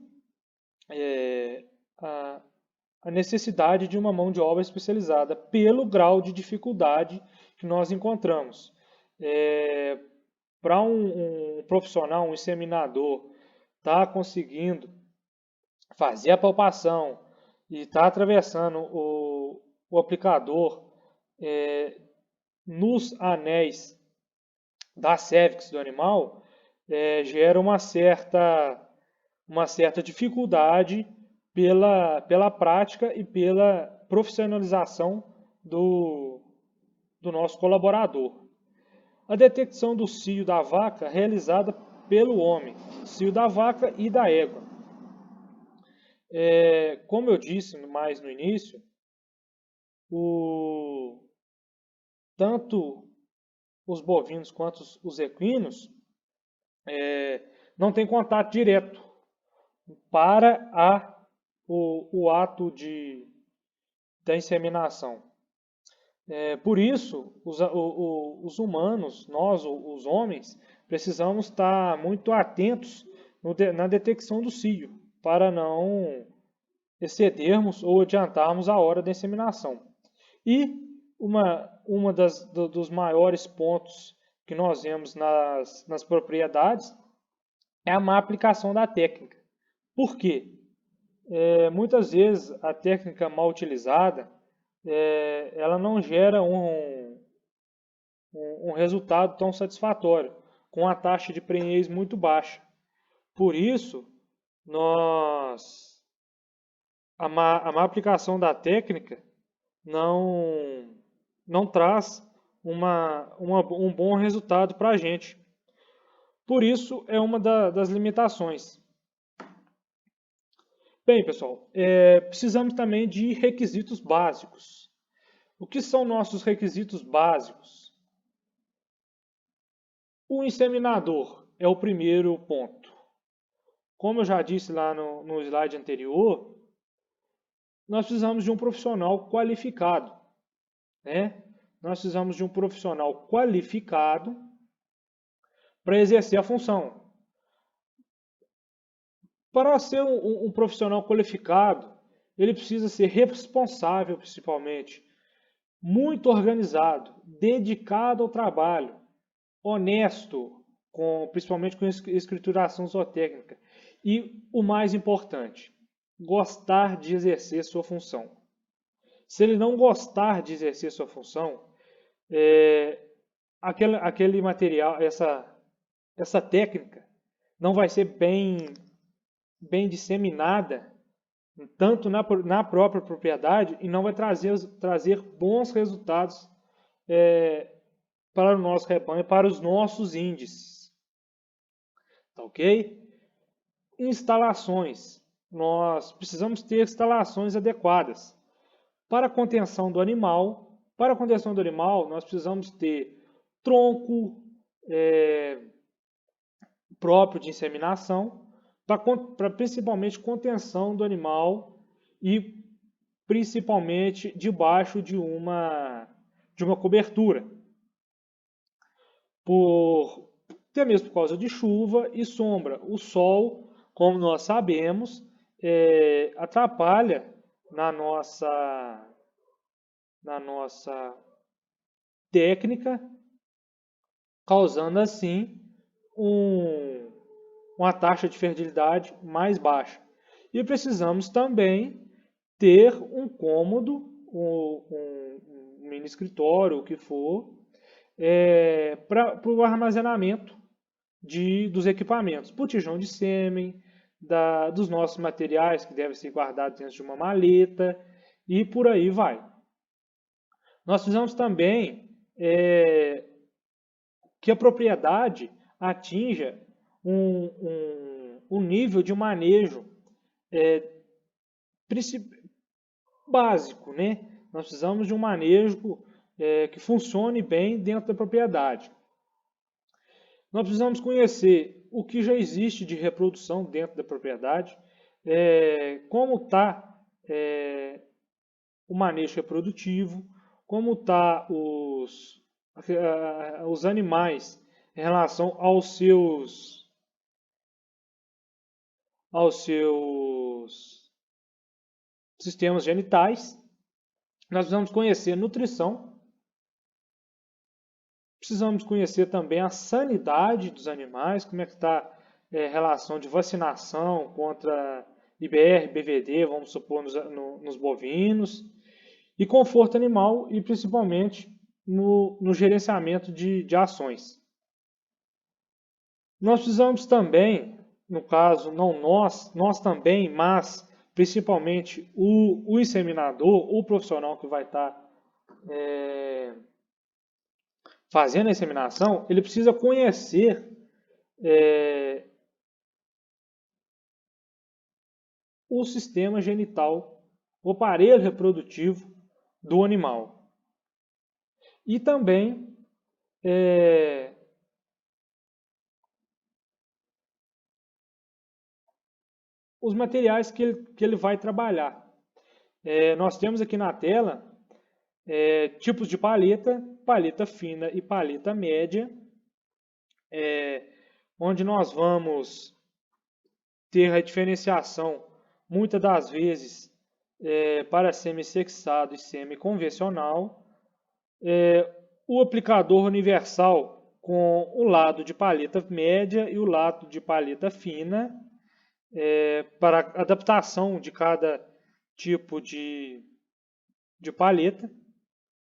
E: a necessidade de uma mão de obra especializada, pelo grau de dificuldade que nós encontramos. Para um profissional, um inseminador, estar conseguindo fazer a palpação e estar atravessando o aplicador nos anéis da cérvix do animal, gera uma certa dificuldade pela prática e pela profissionalização do nosso colaborador. A detecção do cio da vaca realizada pelo homem, cio da vaca e da égua. Como eu disse mais no início, tanto os bovinos quanto os equinos não têm contato direto para o ato da inseminação. Por isso, os humanos, nós, os homens, precisamos estar muito atentos na detecção do cio, para não excedermos ou adiantarmos a hora da inseminação. E dos maiores pontos que nós vemos nas propriedades é a má aplicação da técnica. Por quê? Muitas vezes a técnica mal utilizada ela não gera um resultado tão satisfatório, com a taxa de prenhez muito baixa. Por isso, a má aplicação da técnica não traz um bom resultado para a gente. Por isso, é uma das limitações. Bem, pessoal, precisamos também de requisitos básicos. O que são nossos requisitos básicos? O inseminador é o primeiro ponto. como eu já disse lá no slide anterior, nós precisamos de um profissional qualificado, né? Nós precisamos de um profissional qualificado para exercer a função. Para ser um profissional qualificado, ele precisa ser responsável, principalmente, muito organizado, dedicado ao trabalho, honesto, principalmente com escrituração zootécnica. E o mais importante, gostar de exercer sua função. Se ele não gostar de exercer sua função, aquele material, essa técnica, não vai ser bem disseminada, tanto na própria propriedade, e não vai trazer bons resultados para o nosso rebanho, para os nossos índices. Tá ok? Instalações. Nós precisamos ter instalações adequadas. Para a contenção do animal, nós precisamos ter tronco próprio de inseminação, para principalmente contenção do animal e principalmente debaixo de uma cobertura. Até mesmo por causa de chuva e sombra. O sol, como nós sabemos, atrapalha na nossa técnica, causando assim uma taxa de fertilidade mais baixa. E precisamos também ter um cômodo, um mini escritório, o que for, para o armazenamento dos equipamentos, botijão de sêmen, dos nossos materiais que devem ser guardados dentro de uma maleta e por aí vai. Nós precisamos também que a propriedade atinja um nível de manejo básico, né? Nós precisamos de um manejo que funcione bem dentro da propriedade. Nós precisamos conhecer o que já existe de reprodução dentro da propriedade, como está o manejo reprodutivo, como está os animais em relação aos seus sistemas genitais. Nós precisamos conhecer nutrição. Precisamos conhecer também a sanidade dos animais, como é que está a relação de vacinação contra IBR, BVD, vamos supor, nos bovinos, e conforto animal e principalmente no gerenciamento de ações. Nós precisamos também, no caso, não nós também, mas principalmente o inseminador, o profissional que vai estar fazendo a inseminação, ele precisa conhecer o sistema genital, o aparelho reprodutivo do animal. E também os materiais que ele vai trabalhar. Nós temos aqui na tela tipos de paleta fina e paleta média, onde nós vamos ter a diferenciação, muitas das vezes, para semi-sexado e semi-convencional, o aplicador universal com o lado de paleta média e o lado de paleta fina, para adaptação de cada tipo de paleta.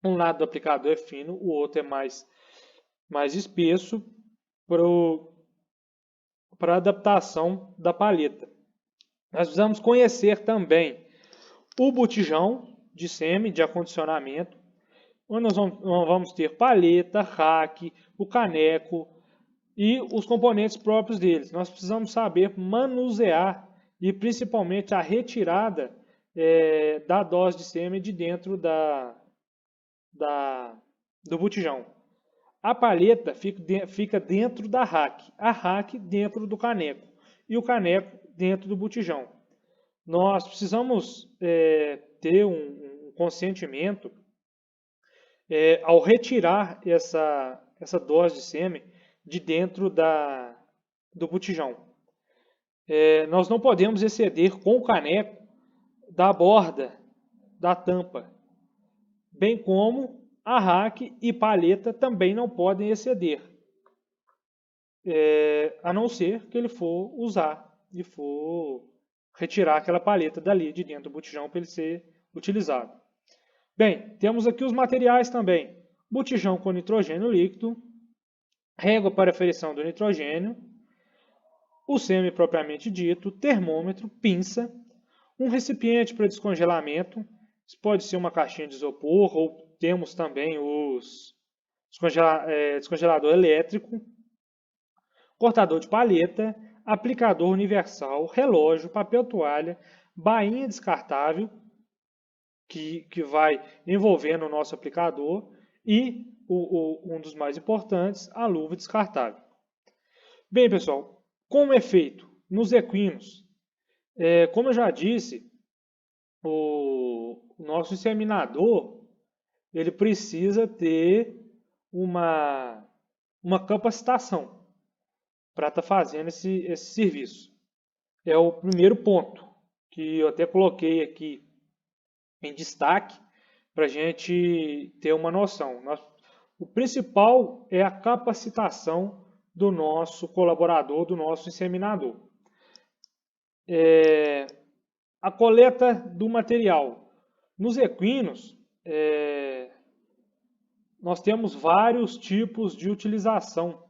E: Um lado do aplicador é fino, o outro é mais espesso para adaptação da paleta. Nós precisamos conhecer também o botijão de sêmen, de acondicionamento, onde nós vamos ter paleta, rack, o caneco e os componentes próprios deles. Nós precisamos saber manusear e principalmente a retirada da dose de sêmen de dentro do botijão. A paleta fica dentro da rack, a rack dentro do caneco e o caneco dentro do botijão. Nós precisamos ter um consentimento ao retirar essa dose de sêmen de dentro do botijão. Nós não podemos exceder com o caneco da borda da tampa, bem como a rack e paleta também não podem exceder, a não ser que ele for usar e for retirar aquela paleta dali de dentro do botijão para ele ser utilizado. Bem, temos aqui os materiais também: botijão com nitrogênio líquido, régua para aferição do nitrogênio, o sêmen propriamente dito, termômetro, pinça, um recipiente para descongelamento. Isso pode ser uma caixinha de isopor, ou temos também os descongelador elétrico, cortador de paleta, aplicador universal, relógio, papel toalha, bainha descartável, que vai envolvendo o nosso aplicador, e um dos mais importantes, a luva descartável. Bem, pessoal, como é feito nos equinos? Como eu já disse, o nosso inseminador ele precisa ter uma capacitação para estar fazendo esse serviço. É o primeiro ponto que eu até coloquei aqui em destaque para a gente ter uma noção. O principal é a capacitação do nosso colaborador, do nosso inseminador. A coleta do material. Nos equinos, nós temos vários tipos de utilização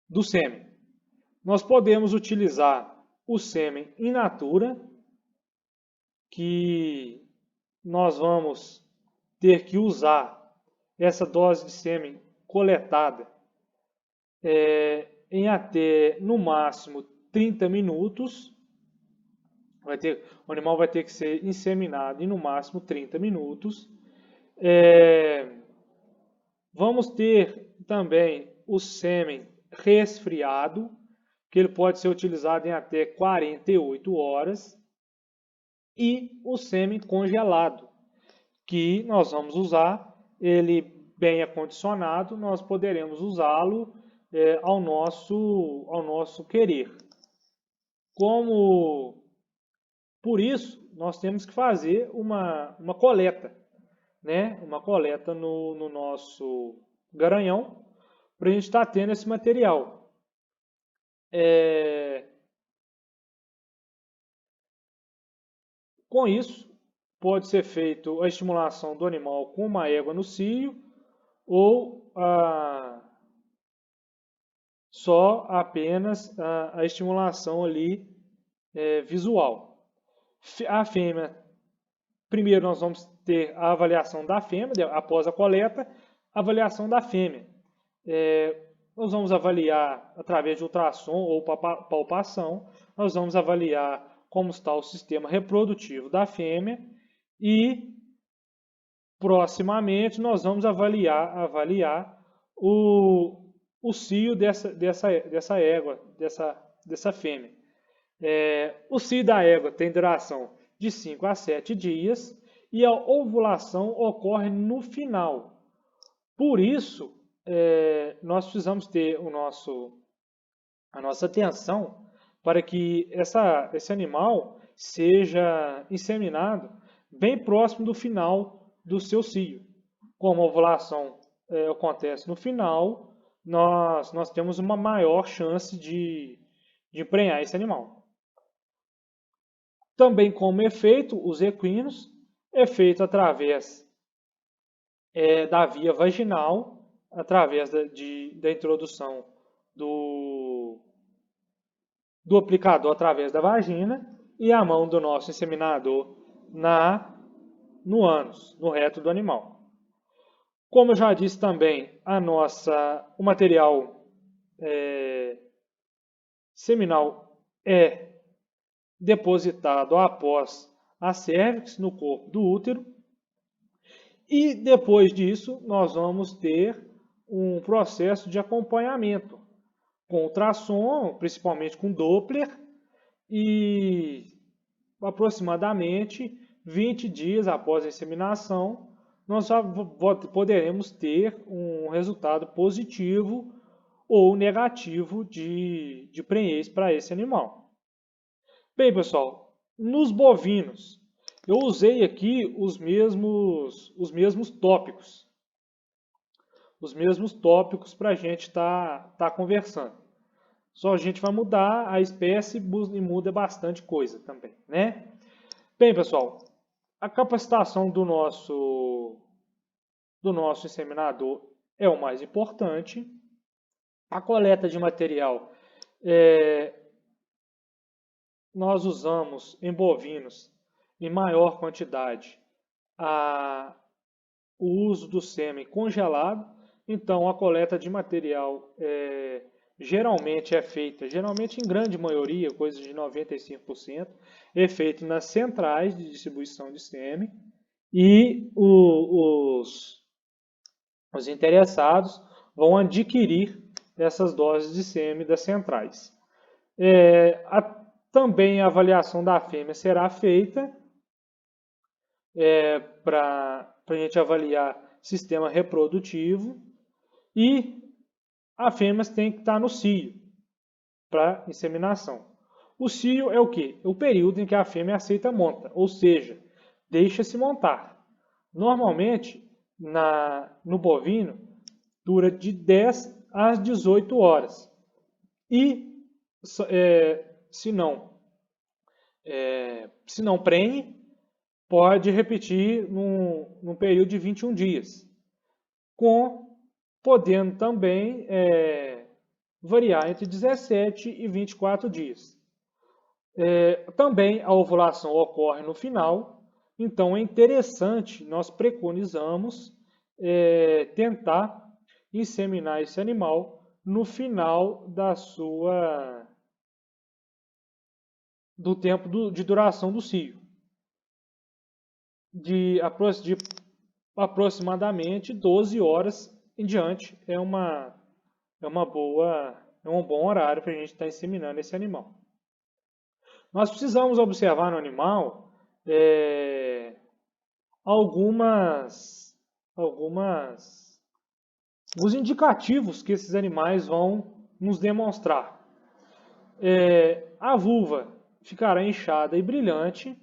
E: do sêmen. Nós podemos utilizar o sêmen in natura, que nós vamos ter que usar essa dose de sêmen coletada em até, no máximo, 30 minutos. O animal vai ter que ser inseminado em, no máximo, 30 minutos. Vamos ter também o sêmen resfriado, que ele pode ser utilizado em até 48 horas. E o sêmen congelado, que nós vamos usar ele bem acondicionado, nós poderemos usá-lo ao nosso querer. Por isso, nós temos que fazer uma coleta, né? Uma coleta no nosso garanhão, para a gente estar tendo esse material. Com isso, pode ser feito a estimulação do animal com uma égua no cio ou só apenas a estimulação ali visual. A fêmea, primeiro nós vamos ter a avaliação da fêmea, após a coleta, a avaliação da fêmea. Nós vamos avaliar através de ultrassom ou palpação, nós vamos avaliar como está o sistema reprodutivo da fêmea e, proximamente, nós vamos avaliar o cio dessa égua, dessa fêmea. O cio da égua tem duração de 5 a 7 dias e a ovulação ocorre no final. Por isso, nós precisamos ter a nossa atenção para que esse animal seja inseminado bem próximo do final do seu cio. Como a ovulação acontece no final, nós temos uma maior chance de emprenhar esse animal. Também como é feito os equinos, é feito através da via vaginal, através da introdução do aplicador através da vagina e a mão do nosso inseminador no ânus, no reto do animal. Como eu já disse também, o material seminal é depositado após a cérvix no corpo do útero e depois disso nós vamos ter um processo de acompanhamento com ultrassom, principalmente com Doppler, e aproximadamente 20 dias após a inseminação, nós já poderemos ter um resultado positivo ou negativo de prenhez para esse animal. Bem, pessoal, nos bovinos, eu usei aqui os mesmos tópicos. Os mesmos tópicos para a gente tá conversando. Só a gente vai mudar a espécie e muda bastante coisa também, né? Bem, pessoal, a capacitação do nosso inseminador é o mais importante. A coleta de material, nós usamos em bovinos, em maior quantidade, o uso do sêmen congelado. Então, a coleta de material geralmente é feita, geralmente em grande maioria, coisa de 95%, é feita nas centrais de distribuição de sêmen, e os interessados vão adquirir essas doses de sêmen das centrais. Também a avaliação da fêmea será feita para a gente avaliar sistema reprodutivo, e a fêmea tem que estar no cio para inseminação. O cio é o quê? É o período em que a fêmea aceita a monta, ou seja, deixa-se montar. Normalmente, no bovino, dura de 10 às 18 horas. E se não prenhe, pode repetir num período de 21 dias, podendo também variar entre 17 e 24 dias. Também a ovulação ocorre no final, então é interessante, nós preconizamos tentar inseminar esse animal no final do tempo de duração do cio, de aproximadamente 12 horas em diante. É um bom horário para a gente estar inseminando esse animal. Nós precisamos observar no animal alguns indicativos que esses animais vão nos demonstrar. A vulva ficará inchada e brilhante.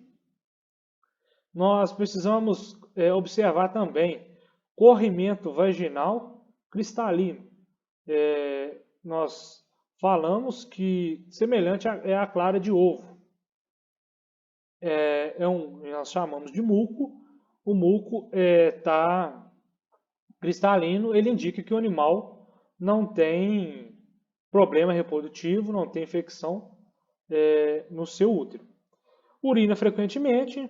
E: Nós precisamos observar também corrimento vaginal cristalino. Nós falamos que semelhante à clara de ovo. Nós chamamos de muco. O muco está cristalino, ele indica que o animal não tem problema reprodutivo, não tem infecção no seu útero. Urina frequentemente,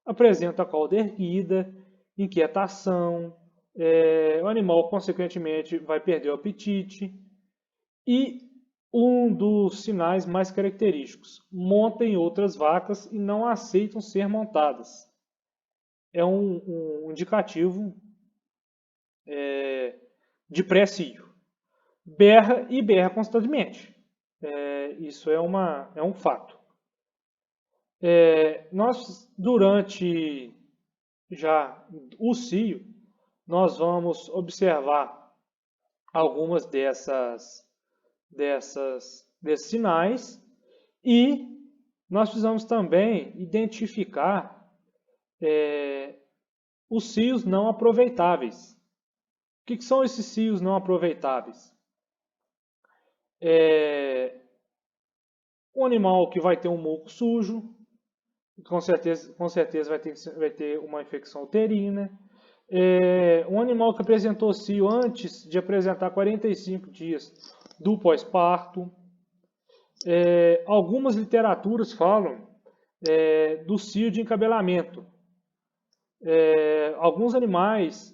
E: apresenta cauda erguida, inquietação, o animal consequentemente vai perder o apetite. E um dos sinais mais característicos, monta em outras vacas e não aceitam ser montadas. É um indicativo de pré-cio. Berra constantemente. Isso é um fato. Nós, durante já o cio, nós vamos observar algumas desses sinais, e nós precisamos também identificar os cios não aproveitáveis. O que são esses cios não aproveitáveis? Um animal que vai ter um muco sujo, com certeza vai ter uma infecção uterina. Um animal que apresentou cio antes de apresentar 45 dias do pós-parto. Algumas literaturas falam do cio de encabelamento. Alguns animais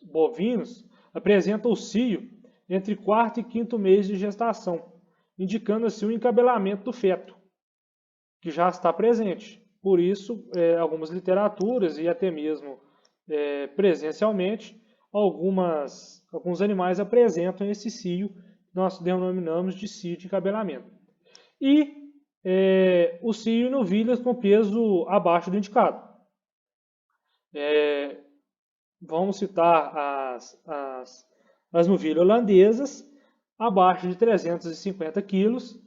E: bovinos apresentam o cio entre 4º e 5º mês de gestação, indicando assim o encabelamento do feto, que já está presente. Por isso, algumas literaturas e até mesmo presencialmente, alguns animais apresentam esse cio nós denominamos de cio de encabelamento. E o cio e novilhas com peso abaixo do indicado. Vamos citar as novilhas holandesas, abaixo de 350 quilos.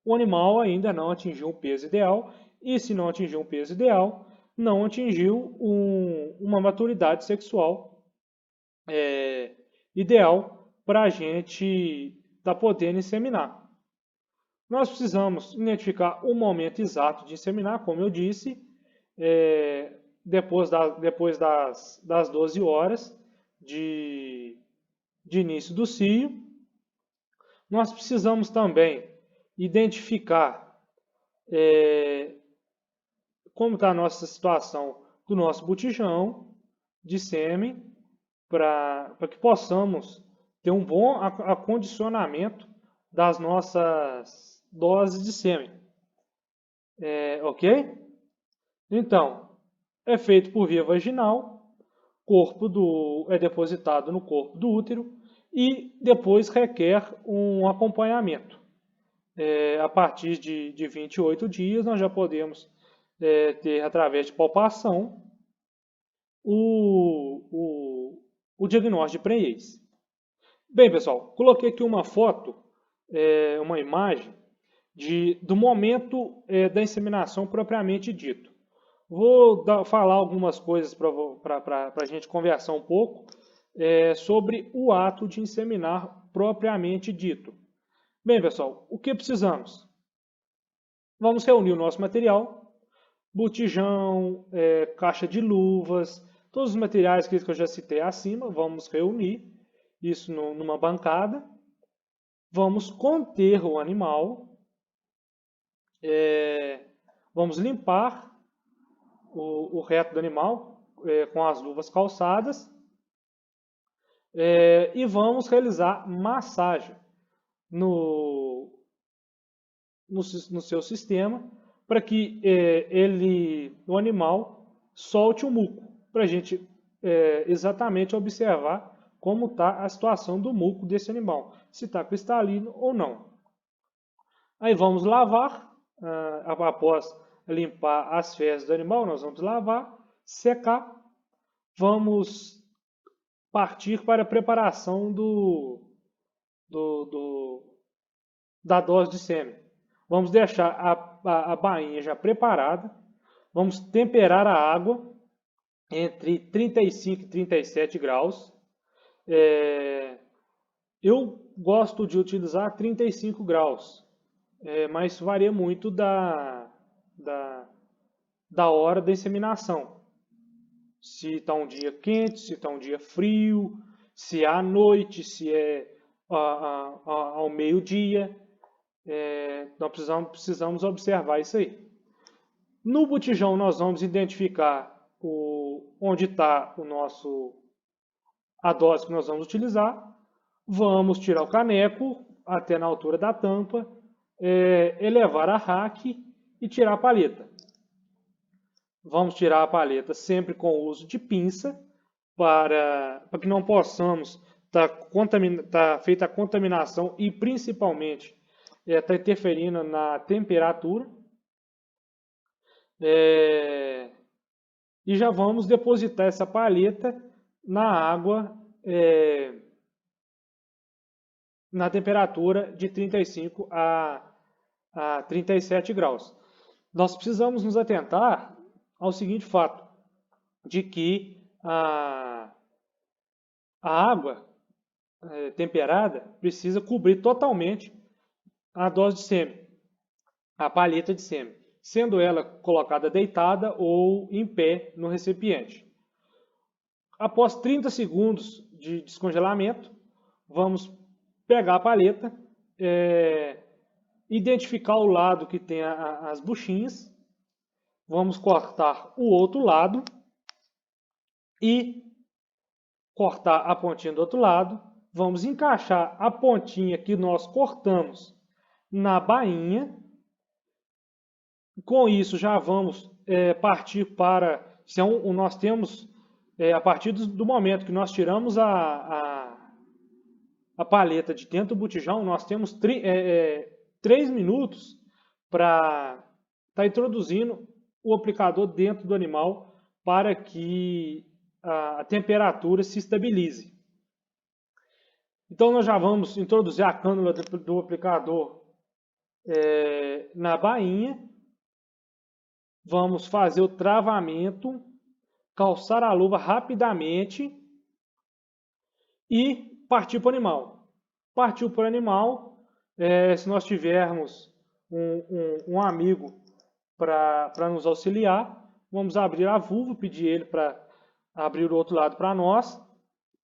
E: O animal ainda não atingiu um peso ideal, e se não atingiu um peso ideal, não atingiu uma maturidade sexual ideal para a gente estar podendo inseminar. Nós precisamos identificar o momento exato de inseminar, como eu disse, depois das 12 horas de início do cio. Nós precisamos também identificar como está a nossa situação do nosso botijão de sêmen, para que possamos ter um bom acondicionamento das nossas doses de sêmen. Ok? Então, é feito por via vaginal, é depositado no corpo do útero e depois requer um acompanhamento. A partir de 28 dias, nós já podemos ter, através de palpação, o diagnóstico de prenhez. Bem, pessoal, coloquei aqui uma foto, uma imagem, do momento da inseminação propriamente dito. Vou falar algumas coisas para a gente conversar um pouco sobre o ato de inseminar propriamente dito. Bem, pessoal, o que precisamos? Vamos reunir o nosso material, botijão, caixa de luvas, todos os materiais que eu já citei acima, vamos reunir isso numa bancada, vamos conter o animal, vamos limpar o reto do animal com as luvas calçadas e vamos realizar massagem no seu sistema para que o animal solte o muco, para a gente exatamente observar como está a situação do muco desse animal, se está cristalino ou não. Aí vamos lavar, após limpar as fezes do animal, nós vamos lavar, secar, vamos partir para a preparação da dose de sêmen. Vamos deixar a bainha já preparada, vamos temperar a água entre 35 e 37 graus. Eu gosto de utilizar 35 graus, mas isso varia muito da hora da inseminação. Se está um dia quente, se está um dia frio, se é à noite, se é ao meio-dia. Nós precisamos observar isso aí. No botijão nós vamos identificar onde está a dose que nós vamos utilizar. Vamos tirar o caneco até na altura da tampa, elevar a rack e tirar a paleta. Vamos tirar a paleta sempre com o uso de pinça para que não possamos estar feita a contaminação e principalmente está interferindo na temperatura. E já vamos depositar essa paleta na água na temperatura de 35 a 37 graus. Nós precisamos nos atentar ao seguinte fato, de que a água temperada precisa cobrir totalmente a dose de sêmen, a paleta de sêmen, sendo ela colocada deitada ou em pé no recipiente. Após 30 segundos de descongelamento, vamos pegar a paleta, identificar o lado que tem as buchinhas, vamos cortar o outro lado e cortar a pontinha do outro lado. Vamos encaixar a pontinha que nós cortamos na bainha. Com isso já vamos partir para... nós temos, a partir do momento que nós tiramos a paleta de dentro do botijão, nós temos 3 minutos para estar introduzindo o aplicador dentro do animal para que a temperatura se estabilize. Então nós já vamos introduzir a cânula do aplicador na bainha, vamos fazer o travamento, calçar a luva rapidamente e partir para o animal. Partiu para o animal, se nós tivermos um amigo para nos auxiliar, vamos abrir a vulva, pedir ele para abrir o outro lado para nós,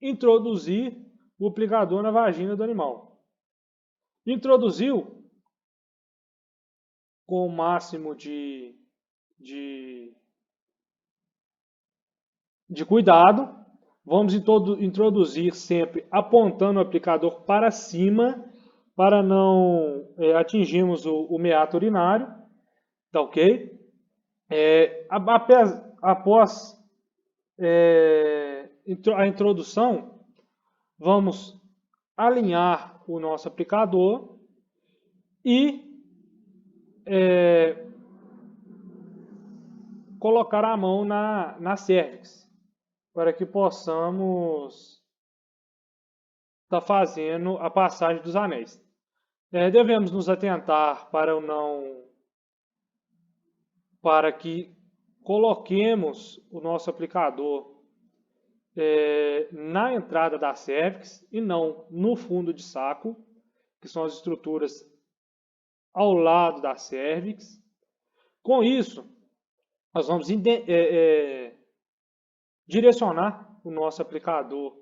E: introduzir o aplicador na vagina do animal. Introduziu com o máximo de cuidado. Vamos introduzir sempre apontando o aplicador para cima, para não atingirmos o meato urinário, tá ok? Após a introdução, vamos alinhar o nosso aplicador e colocar a mão na cérvix, para que possamos estar fazendo a passagem dos anéis. Devemos nos atentar para que coloquemos o nosso aplicador na entrada da cérvix e não no fundo de saco, que são as estruturas ao lado da cérvix. Com isso, nós vamos direcionar o nosso aplicador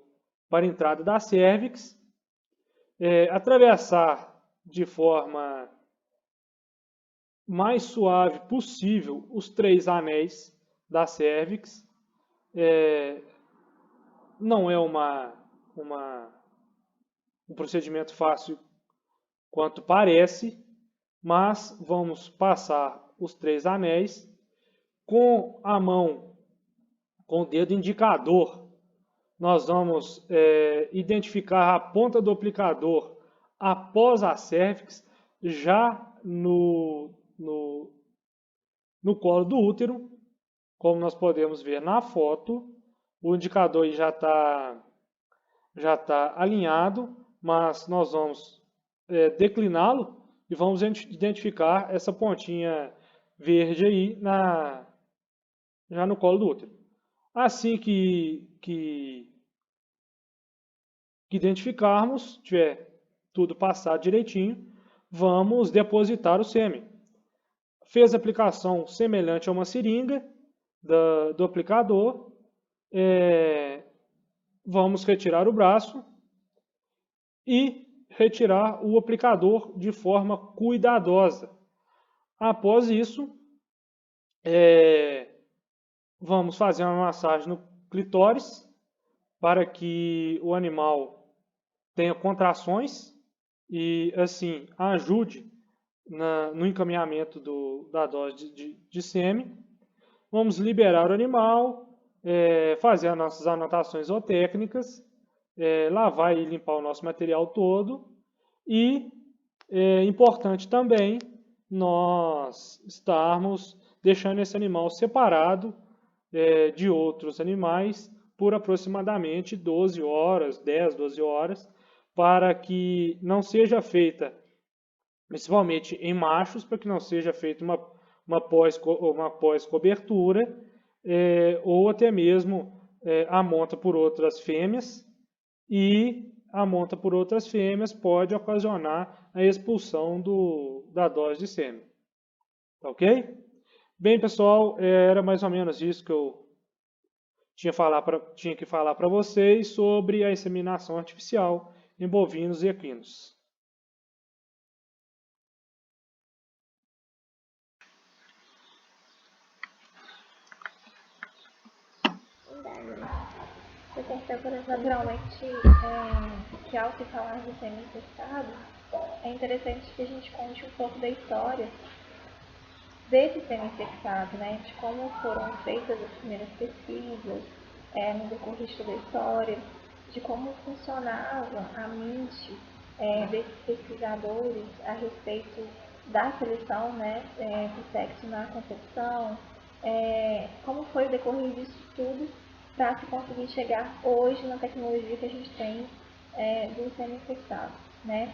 E: para a entrada da cérvix, atravessar de forma mais suave possível os 3 anéis da cérvix. Não é um procedimento fácil quanto parece, mas vamos passar os 3 anéis com a mão, com o dedo indicador. Nós vamos identificar a ponta do aplicador após a cérvix, já no colo do útero, como nós podemos ver na foto. O indicador já está alinhado, mas nós vamos decliná-lo e vamos identificar essa pontinha verde aí já no colo do útero. Assim que identificarmos, tiver tudo passado direitinho, vamos depositar o sêmen. Fez a aplicação semelhante a uma seringa do aplicador, vamos retirar o braço e retirar o aplicador de forma cuidadosa. Após isso, vamos fazer uma massagem no clitóris para que o animal tenha contrações e assim ajude no encaminhamento da dose de sêmen. Vamos liberar o animal, fazer as nossas anotações zootécnicas, lavar e limpar o nosso material todo. E é importante também nós estarmos deixando esse animal separado de outros animais por aproximadamente 12 horas, 10, 12 horas, para que não seja feita, principalmente em machos, para que não seja feita uma pós-cobertura, ou até mesmo a monta por outras fêmeas, e a monta por outras fêmeas pode ocasionar a expulsão da dose de sêmen. Ok? Bem, pessoal, era mais ou menos isso que eu tinha que falar para vocês sobre a inseminação artificial em bovinos e equinos.
F: Você percebe naturalmente que ao se falar de sêmen infectado, é interessante que a gente conte um pouco da história desse sêmen infectado, né? De como foram feitas as primeiras pesquisas no decorrer da história. de como funcionava a mente desses pesquisadores a respeito da seleção, né, do sexo na concepção, como foi o decorrer disso tudo para se conseguir chegar hoje na tecnologia que a gente tem do semi-sexado, né?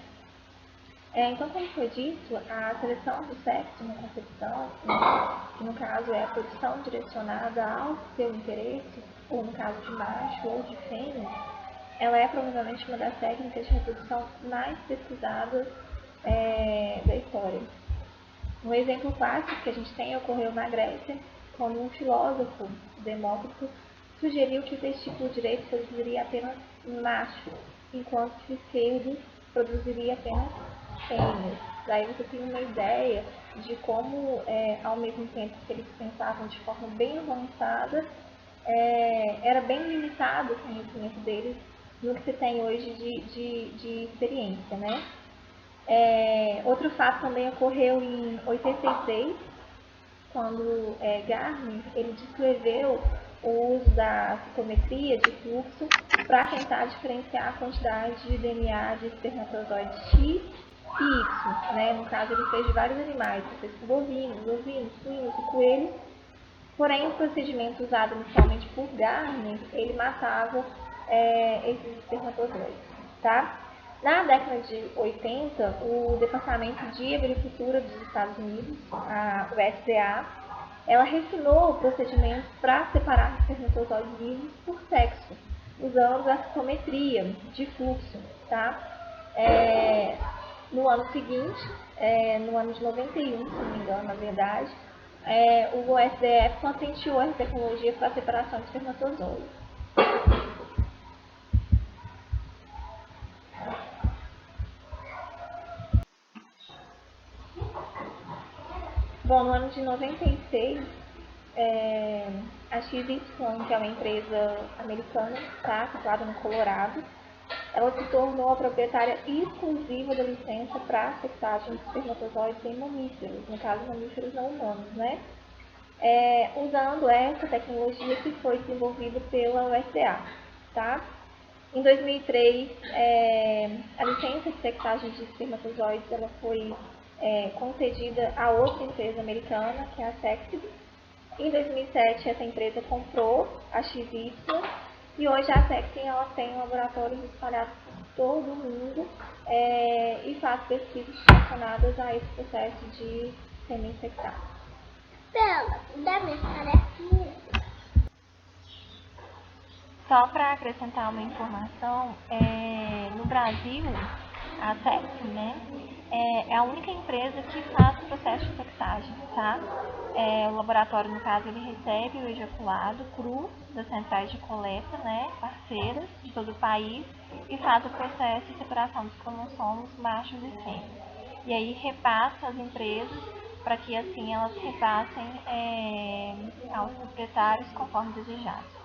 F: Então, como foi dito, a seleção do sexo na concepção, que no caso é a produção direcionada ao seu interesse, ou no caso de macho ou de fêmea, ela é provavelmente uma das técnicas de reprodução mais pesquisadas da história. Um exemplo clássico que a gente tem ocorreu na Grécia, quando um filósofo, Demócrito, sugeriu que o testículo direito produziria apenas macho, enquanto que o esquerdo produziria apenas fêmeas. Daí você tem uma ideia de como, ao mesmo tempo que eles pensavam de forma bem avançada, era bem limitado o conhecimento deles no que se tem hoje de experiência, né? Outro fato também ocorreu em 86, quando Garmin ele descreveu o uso da citometria de fluxo para tentar diferenciar a quantidade de DNA de espermatozoides X e Y. Né? No caso, ele fez de vários animais, ele fez com bovinos, ovinos, suínos e coelhos. Porém, o procedimento usado inicialmente por Garmin, ele matava esses espermatozoides. Tá? Na década de 80, o Departamento de Agricultura dos Estados Unidos, a USDA, ela refinou o procedimento para separar espermatozoides vivos por sexo, usando a citometria de fluxo. Tá? No ano seguinte, no ano de 91, se não me engano, na verdade, o SDF patenteou essa tecnologia para a separação de espermatozoides. Bom, no ano de 96, a XY, que é uma empresa americana, tá, situada no Colorado, ela se tornou a proprietária exclusiva da licença para a sexagem de espermatozoides em mamíferos, no caso mamíferos não humanos, né? Usando essa tecnologia que foi desenvolvida pela USDA, tá? Em 2003, a licença de sexagem de espermatozoides ela foi concedida a outra empresa americana, que é a Sexid. Em 2007, essa empresa comprou a XY e hoje a Sexid ela tem laboratórios espalhados por todo o mundo e faz pesquisas relacionadas a esse processo de semi-sexagem.
G: Bela, dá minha tarefinha.
F: Só para acrescentar uma informação, no Brasil, a Sexid, né, é a única empresa que faz o processo de sexagem, tá? O laboratório, no caso, ele recebe o ejaculado cru das centrais de coleta, né, parceiras de todo o país, e faz o processo de separação dos cromossomos machos e fêmeas. E aí repassa às empresas para que assim elas repassem aos proprietários conforme desejado.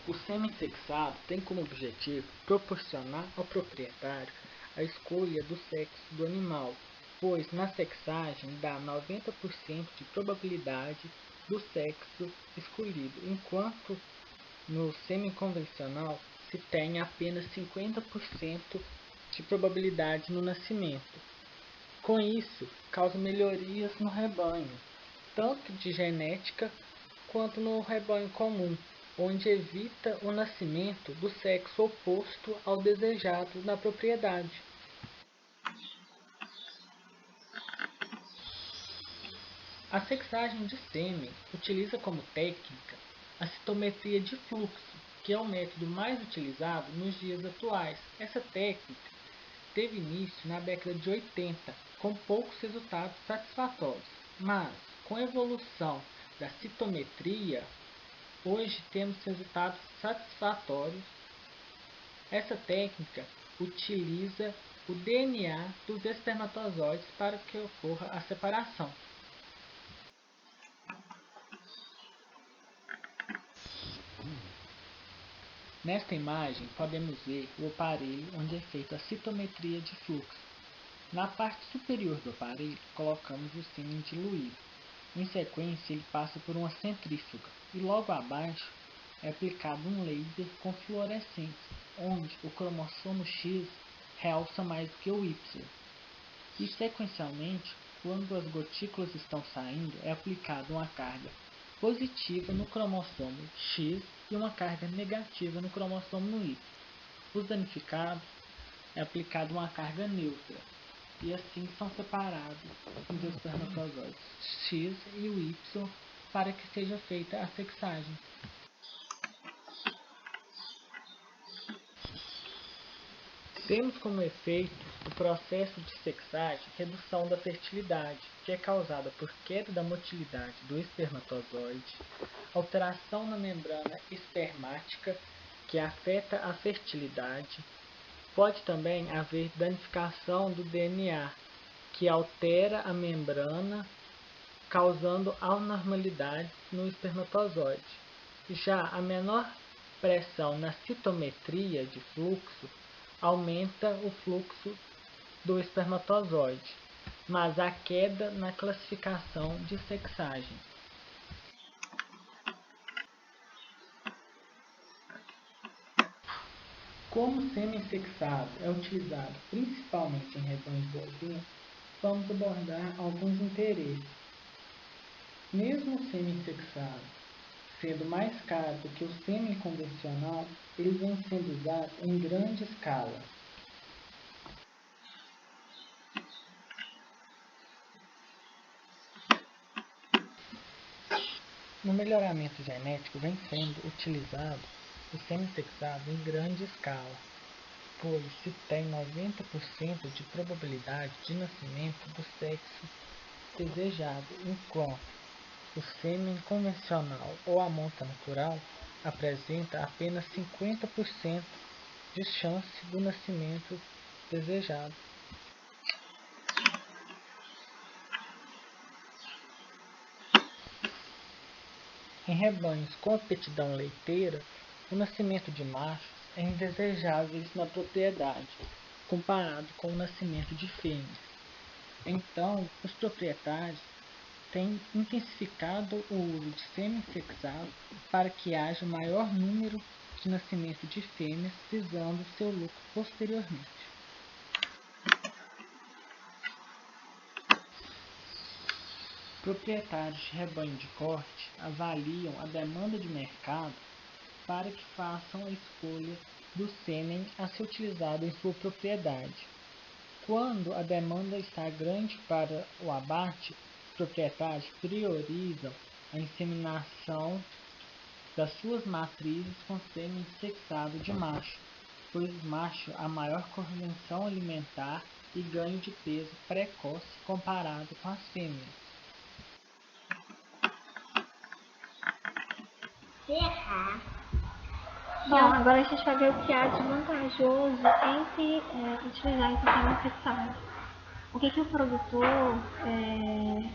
A: O semi-sexado tem como objetivo proporcionar ao proprietário a escolha do sexo do animal, pois na sexagem dá 90% de probabilidade do sexo escolhido, enquanto no semi-convencional se tem apenas 50% de probabilidade no nascimento. Com isso, causa melhorias no rebanho, tanto de genética quanto no rebanho comum, onde evita o nascimento do sexo oposto ao desejado na propriedade. A sexagem de sêmen utiliza como técnica a citometria de fluxo, que é o método mais utilizado nos dias atuais. Essa técnica teve início na década de 80, com poucos resultados satisfatórios, mas com a evolução da citometria, hoje temos resultados satisfatórios. Essa técnica utiliza o DNA dos espermatozoides para que ocorra a separação. Nesta imagem podemos ver o aparelho onde é feita a citometria de fluxo. Na parte superior do aparelho colocamos o sêmen diluído.
H: Em sequência, ele passa por uma centrífuga e logo abaixo é aplicado um laser com fluorescência, onde o cromossomo X realça mais do que o Y. E sequencialmente, quando as gotículas estão saindo, é aplicada uma carga positiva no cromossomo X e uma carga negativa no cromossomo Y. Os danificados é aplicada uma carga neutra, e assim são separados os espermatozoides X e o Y para que seja feita a sexagem. Temos como efeito o processo de sexagem redução da fertilidade, que é causada por queda da motilidade do espermatozoide, alteração na membrana espermática, que afeta a fertilidade. Pode também haver danificação do DNA, que altera a membrana, causando anormalidades no espermatozoide. Já a menor pressão na citometria de fluxo aumenta o fluxo do espermatozoide, mas há queda na classificação de sexagem. Como o sêmen sexado é utilizado principalmente em rebanhos bovinos, vamos abordar alguns interesses. Mesmo o sêmen sexado sendo mais caro do que o sêmen convencional, ele vem sendo usado em grande escala. No melhoramento genético vem sendo utilizado o sêmen sexado em grande escala, pois se tem 90% de probabilidade de nascimento do sexo desejado, enquanto o sêmen convencional ou amostra natural apresenta apenas 50% de chance do nascimento desejado. Em rebanhos com aptidão leiteira, o nascimento de machos é indesejável na propriedade, comparado com o nascimento de fêmeas. Então, os proprietários têm intensificado o uso de sêmen sexado para que haja maior número de nascimento de fêmeas, visando seu lucro posteriormente. Proprietários de rebanho de corte avaliam a demanda de mercado para que façam a escolha do sêmen a ser utilizado em sua propriedade. Quando a demanda está grande para o abate, os proprietários priorizam a inseminação das suas matrizes com sêmen sexado de macho, pois o macho há maior convenção alimentar e ganho de peso precoce comparado com as fêmeas.
F: Bom, agora a gente vai ver o que há de vantajoso entre utilizar esse sêmen sexado. O que o produtor,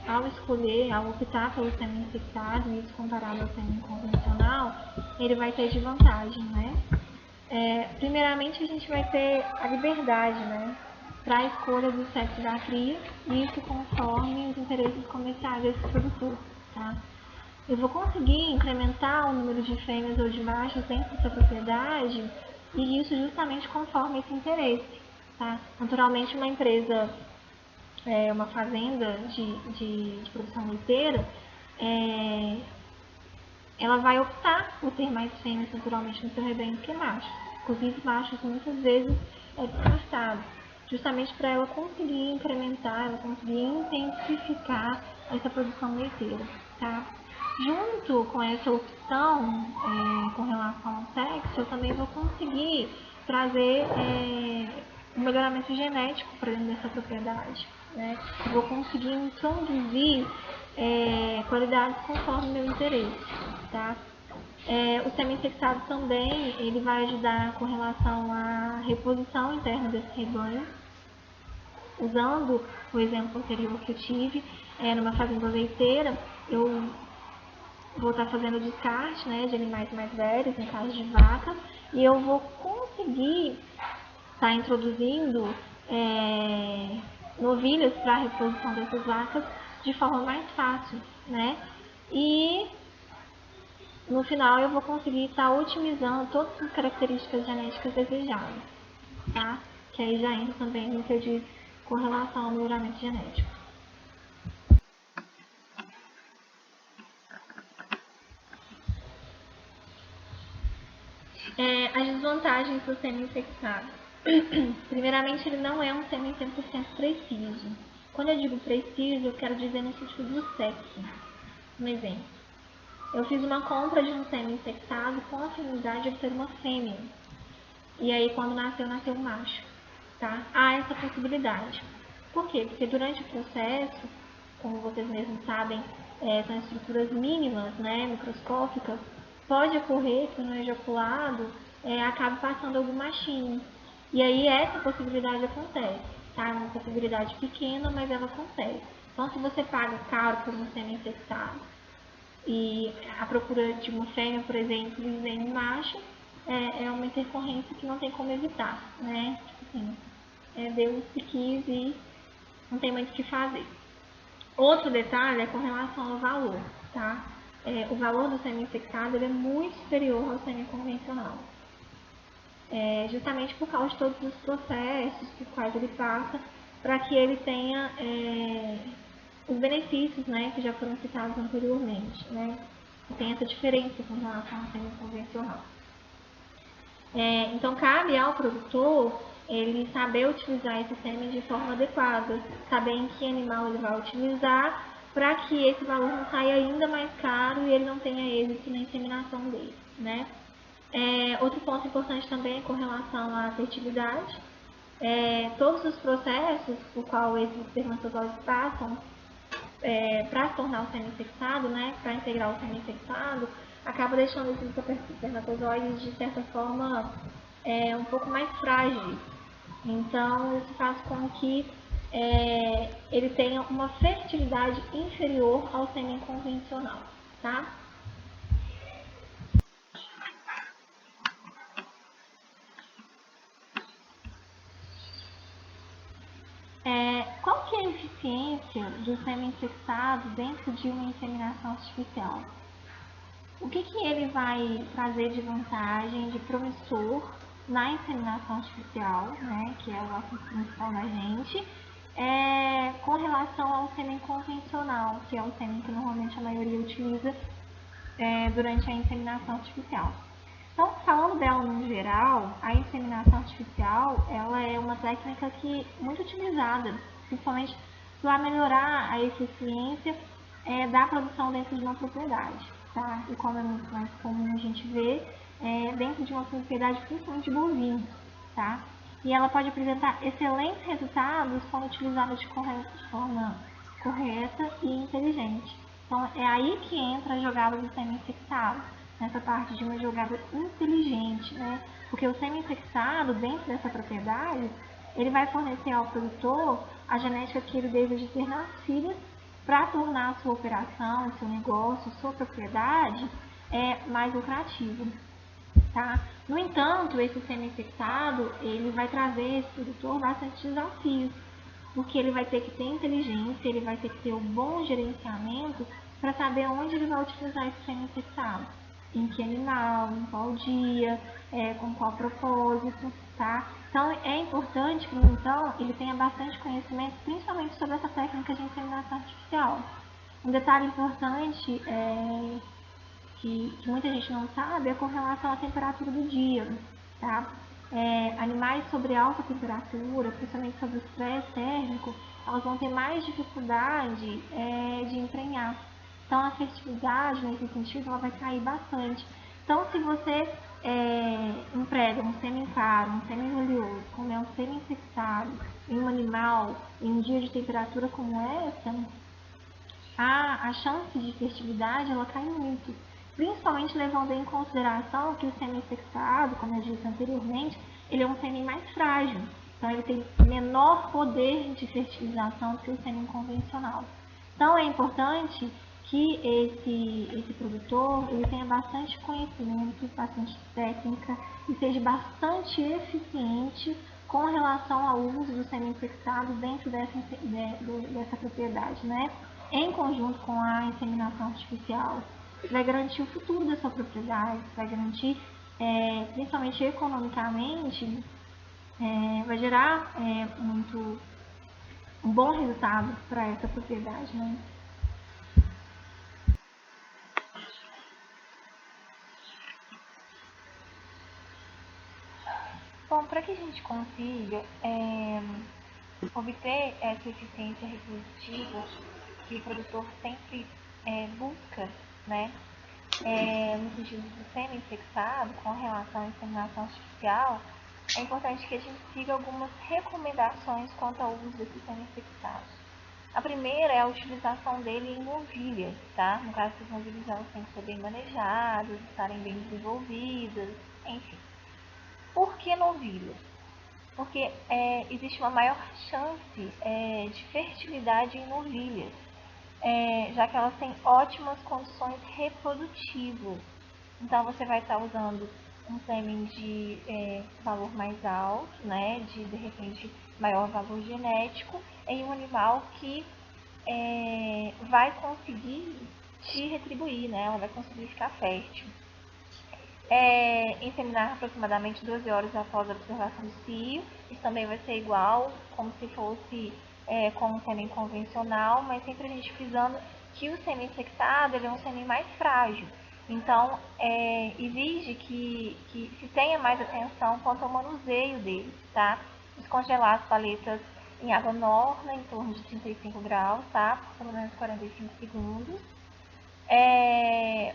F: ao escolher, ao optar pelo sêmen sexado, isso comparado ao sêmen convencional, ele vai ter de vantagem, né? Primeiramente, a gente vai ter a liberdade, né, para a escolha do sexo da cria, isso conforme os interesses comerciais desse produtor, tá? Eu vou conseguir incrementar o número de fêmeas ou de machos dentro dessa propriedade, e isso justamente conforme esse interesse, tá? Naturalmente, uma empresa, uma fazenda de produção leiteira, ela vai optar por ter mais fêmeas naturalmente no seu rebanho que machos. Inclusive, machos muitas vezes é descartado, justamente para ela conseguir incrementar, ela conseguir intensificar essa produção leiteira, tá? Junto com essa opção com relação ao sexo, eu também vou conseguir trazer um melhoramento genético para dentro dessa propriedade, né? Eu vou conseguir introduzir qualidades conforme o meu interesse, tá? O sêmen sexado também ele vai ajudar com relação à reposição interna desse rebanho. Usando o exemplo anterior que eu tive, numa fazenda leiteira, eu vou estar fazendo descarte, né, de animais mais velhos, no caso de vaca, e eu vou conseguir estar introduzindo novilhas para a reprodução dessas vacas de forma mais fácil, né? E no final eu vou conseguir estar otimizando todas as características genéticas desejadas, tá? Que aí já entra também no que eu disse com relação ao melhoramento genético. As desvantagens do sêmen infectado. Primeiramente, ele não é um sêmen 100% preciso. Quando eu digo preciso, eu quero dizer no sentido do sexo. Um exemplo. Eu fiz uma compra de um sêmen infectado com a finalidade de obter uma fêmea. E aí, quando nasceu um macho. Tá? Há essa possibilidade. Por quê? Porque durante o processo, como vocês mesmos sabem, são estruturas mínimas, né, microscópicas, pode ocorrer que no ejaculado acabe passando algum machinho. E aí essa possibilidade acontece. Tá? É uma possibilidade pequena, mas ela acontece. Então, se você paga caro por um sêmen infectado e a procura de uma fêmea, por exemplo, e vem um macho, é uma intercorrência que não tem como evitar, né? Tipo assim, Deus que quis e não tem muito o que fazer. Outro detalhe é com relação ao valor, tá? O valor do sêmen infectado ele é muito superior ao sêmen convencional. Justamente por causa de todos os processos por quais ele passa, para que ele tenha os benefícios, né, que já foram citados anteriormente, né? Tem essa diferença com relação ao sêmen convencional. Então, cabe ao produtor ele saber utilizar esse sêmen de forma adequada, saber em que animal ele vai utilizar, para que esse valor não saia ainda mais caro e ele não tenha êxito na inseminação dele, né? Outro ponto importante também é com relação à fertilidade. Todos os processos por qual esses espermatozoides passam para se tornar o sêmen infectado, né, para integrar o sêmen infectado, acaba deixando esses espermatozoides, de certa forma, um pouco mais frágeis. Então, isso faz com que ele tenha uma fertilidade inferior ao sêmen convencional, tá? Qual que é a eficiência do sêmen infectado dentro de uma inseminação artificial? O que ele vai trazer de vantagem, de promissor na inseminação artificial, né, que é o assunto principal da gente, com relação ao sêmen convencional, que é o sêmen que normalmente a maioria utiliza durante a inseminação artificial. Então, falando dela no geral, a inseminação artificial ela é uma técnica que muito utilizada, principalmente para melhorar a eficiência da produção dentro de uma propriedade, tá? E como é muito mais comum a gente ver dentro de uma propriedade principalmente de bovinos, tá? E ela pode apresentar excelentes resultados quando utilizada de forma correta e inteligente. Então, é aí que entra a jogada do sêmen infectado, nessa parte de uma jogada inteligente, né? Porque o sêmen infectado, dentro dessa propriedade, ele vai fornecer ao produtor a genética que ele deseja ter nas filhas para tornar a sua operação, o seu negócio, a sua propriedade mais lucrativa, tá? No entanto, esse sêmen infectado, ele vai trazer a esse produtor bastante desafios, porque ele vai ter que ter inteligência, ele vai ter que ter um bom gerenciamento para saber onde ele vai utilizar esse sêmen infectado. Em que animal, em qual dia, com qual propósito, tá? Então, é importante que, então, ele tenha bastante conhecimento, principalmente sobre essa técnica de inseminação artificial. Um detalhe importante que muita gente não sabe é com relação à temperatura do dia, tá? Animais sobre alta temperatura, principalmente sobre o estresse térmico, elas vão ter mais dificuldade de emprenhar. Então, a fertilidade, nesse sentido, ela vai cair bastante. Então, se você emprega um sêmen caro, um sêmen valioso, como é um sêmen infectado, em um animal, em um dia de temperatura como essa, a chance de fertilidade, ela cai muito. Principalmente levando em consideração que o sêmen infectado, como eu disse anteriormente, ele é um sêmen mais frágil. Então, ele tem menor poder de fertilização que o sêmen convencional. Então, é importante que esse produtor ele tenha bastante conhecimento, bastante técnica e seja bastante eficiente com relação ao uso do sêmen infectado dentro dessa propriedade, né? em conjunto com a inseminação artificial, vai garantir o futuro da sua propriedade, vai garantir, principalmente economicamente, vai gerar um bom resultado para essa propriedade, né? Bom, para que a gente consiga obter essa eficiência reprodutiva que o produtor sempre busca, né, no sentido do sêmen sexado com relação à inseminação artificial, é importante que a gente siga algumas recomendações quanto ao uso desse sêmen sexado. A primeira é a utilização dele em novilhas, tá? No caso, essas novilhas elas têm que ser bem manejadas, estarem bem desenvolvidas, enfim. Por que novilhas? Porque existe uma maior chance de fertilidade em novilhas, já que elas têm ótimas condições reprodutivas. Então, você vai estar usando um sêmen de valor mais alto, né, de repente maior valor genético, em um animal que vai conseguir te retribuir, né, ela vai conseguir ficar fértil. Inseminar aproximadamente 12 horas após a observação do cio. Isso também vai ser igual, como se fosse com um sêmen convencional, mas sempre a gente frisando que o sêmen sexado ele é um sêmen mais frágil. Então, exige que se tenha mais atenção quanto ao manuseio dele, tá? Descongelar as paletas em água morna, em torno de 35 graus, tá? Por pelo menos 45 segundos.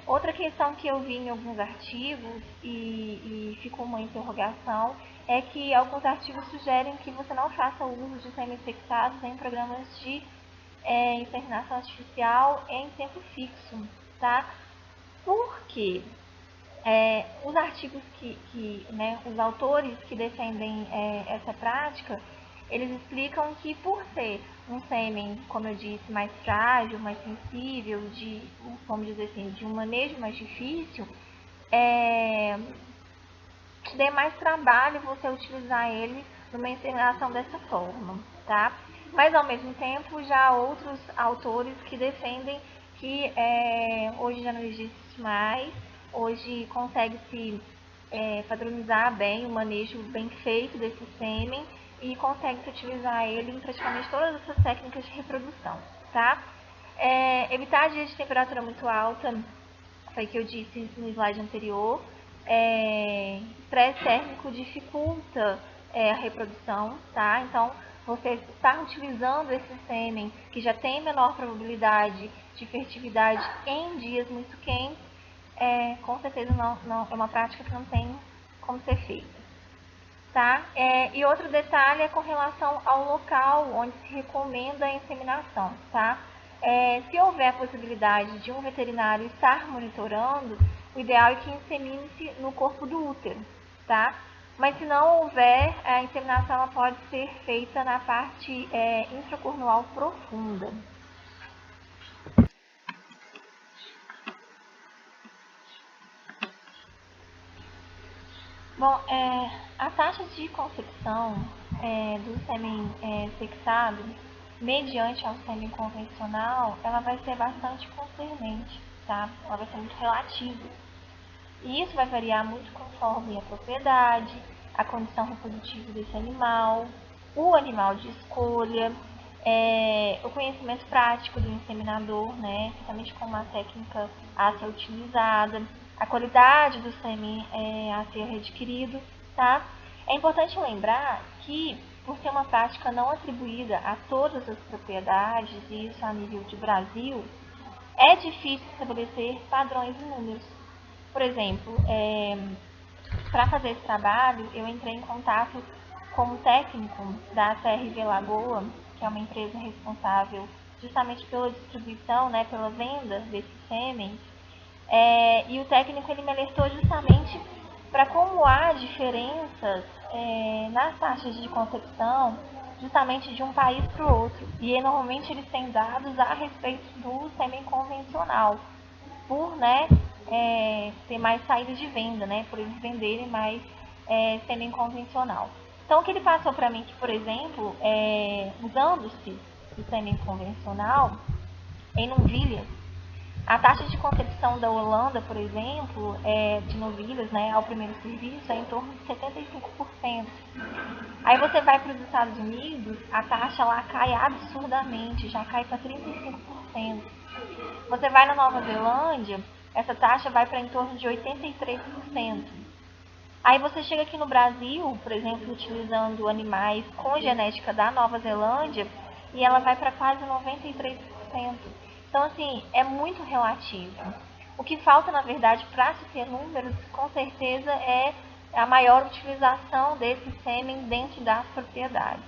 F: Outra questão que eu vi em alguns artigos e ficou uma interrogação é que alguns artigos sugerem que você não faça uso de sêmen sexados em programas de inseminação artificial em tempo fixo, tá? Porque os artigos né, os autores que defendem essa prática, eles explicam que por ser um sêmen, como eu disse, mais frágil, mais sensível, vamos dizer assim, de um manejo mais difícil, te dê mais trabalho você utilizar ele numa inseminação dessa forma, tá? Mas ao mesmo tempo já há outros autores que defendem que hoje já não existe mais, hoje consegue-se padronizar bem o manejo bem feito desse sêmen e consegue-se utilizar ele em praticamente todas essas técnicas de reprodução, tá? Evitar dias de temperatura muito alta, foi o que eu disse no slide anterior. Estresse térmico dificulta a reprodução, tá? Então, você está utilizando esse sêmen que já tem menor probabilidade de fertilidade em dias muito quentes, com certeza não é uma prática que não tem como ser feita. Tá? E outro detalhe é com relação ao local onde se recomenda a inseminação. Tá? Se houver a possibilidade de um veterinário estar monitorando, o ideal é que insemine-se no corpo do útero. Tá? Mas se não houver, a inseminação ela pode ser feita na parte intracornual profunda. Bom, a taxa de concepção do sêmen sexado, mediante ao sêmen convencional, ela vai ser bastante concernente, tá? Ela vai ser muito relativa. E isso vai variar muito conforme a propriedade, a condição reprodutiva desse animal, o animal de escolha, o conhecimento prático do inseminador, né? Principalmente como a técnica a ser utilizada, a qualidade do sêmen a ser readquirido, tá? É importante lembrar que, por ser uma prática não atribuída a todas as propriedades, e isso a nível de Brasil, é difícil estabelecer padrões e números. Por exemplo, para fazer esse trabalho, eu entrei em contato com o técnico da CRV Lagoa, que é uma empresa responsável justamente pela distribuição, né, pela venda desse sêmen. E o técnico ele me alertou justamente para como há diferenças nas taxas de concepção, justamente de um país para o outro. E normalmente eles têm dados a respeito do sêmen convencional, por ter mais saída de venda, né, por eles venderem mais sêmen convencional. Então o que ele passou para mim que, por exemplo, usando-se o sêmen convencional, em novilhas, a taxa de concepção da Holanda, por exemplo, de novilhas, né, ao primeiro serviço, é em torno de 75%. Aí você vai para os Estados Unidos, a taxa lá cai absurdamente, já cai para 35%. Você vai na Nova Zelândia, essa taxa vai para em torno de 83%. Aí você chega aqui no Brasil, por exemplo, utilizando animais com genética da Nova Zelândia, e ela vai para quase 93%. Então, assim, é muito relativo. O que falta, na verdade, para se ter números, com certeza, é a maior utilização desse sêmen dentro das propriedades.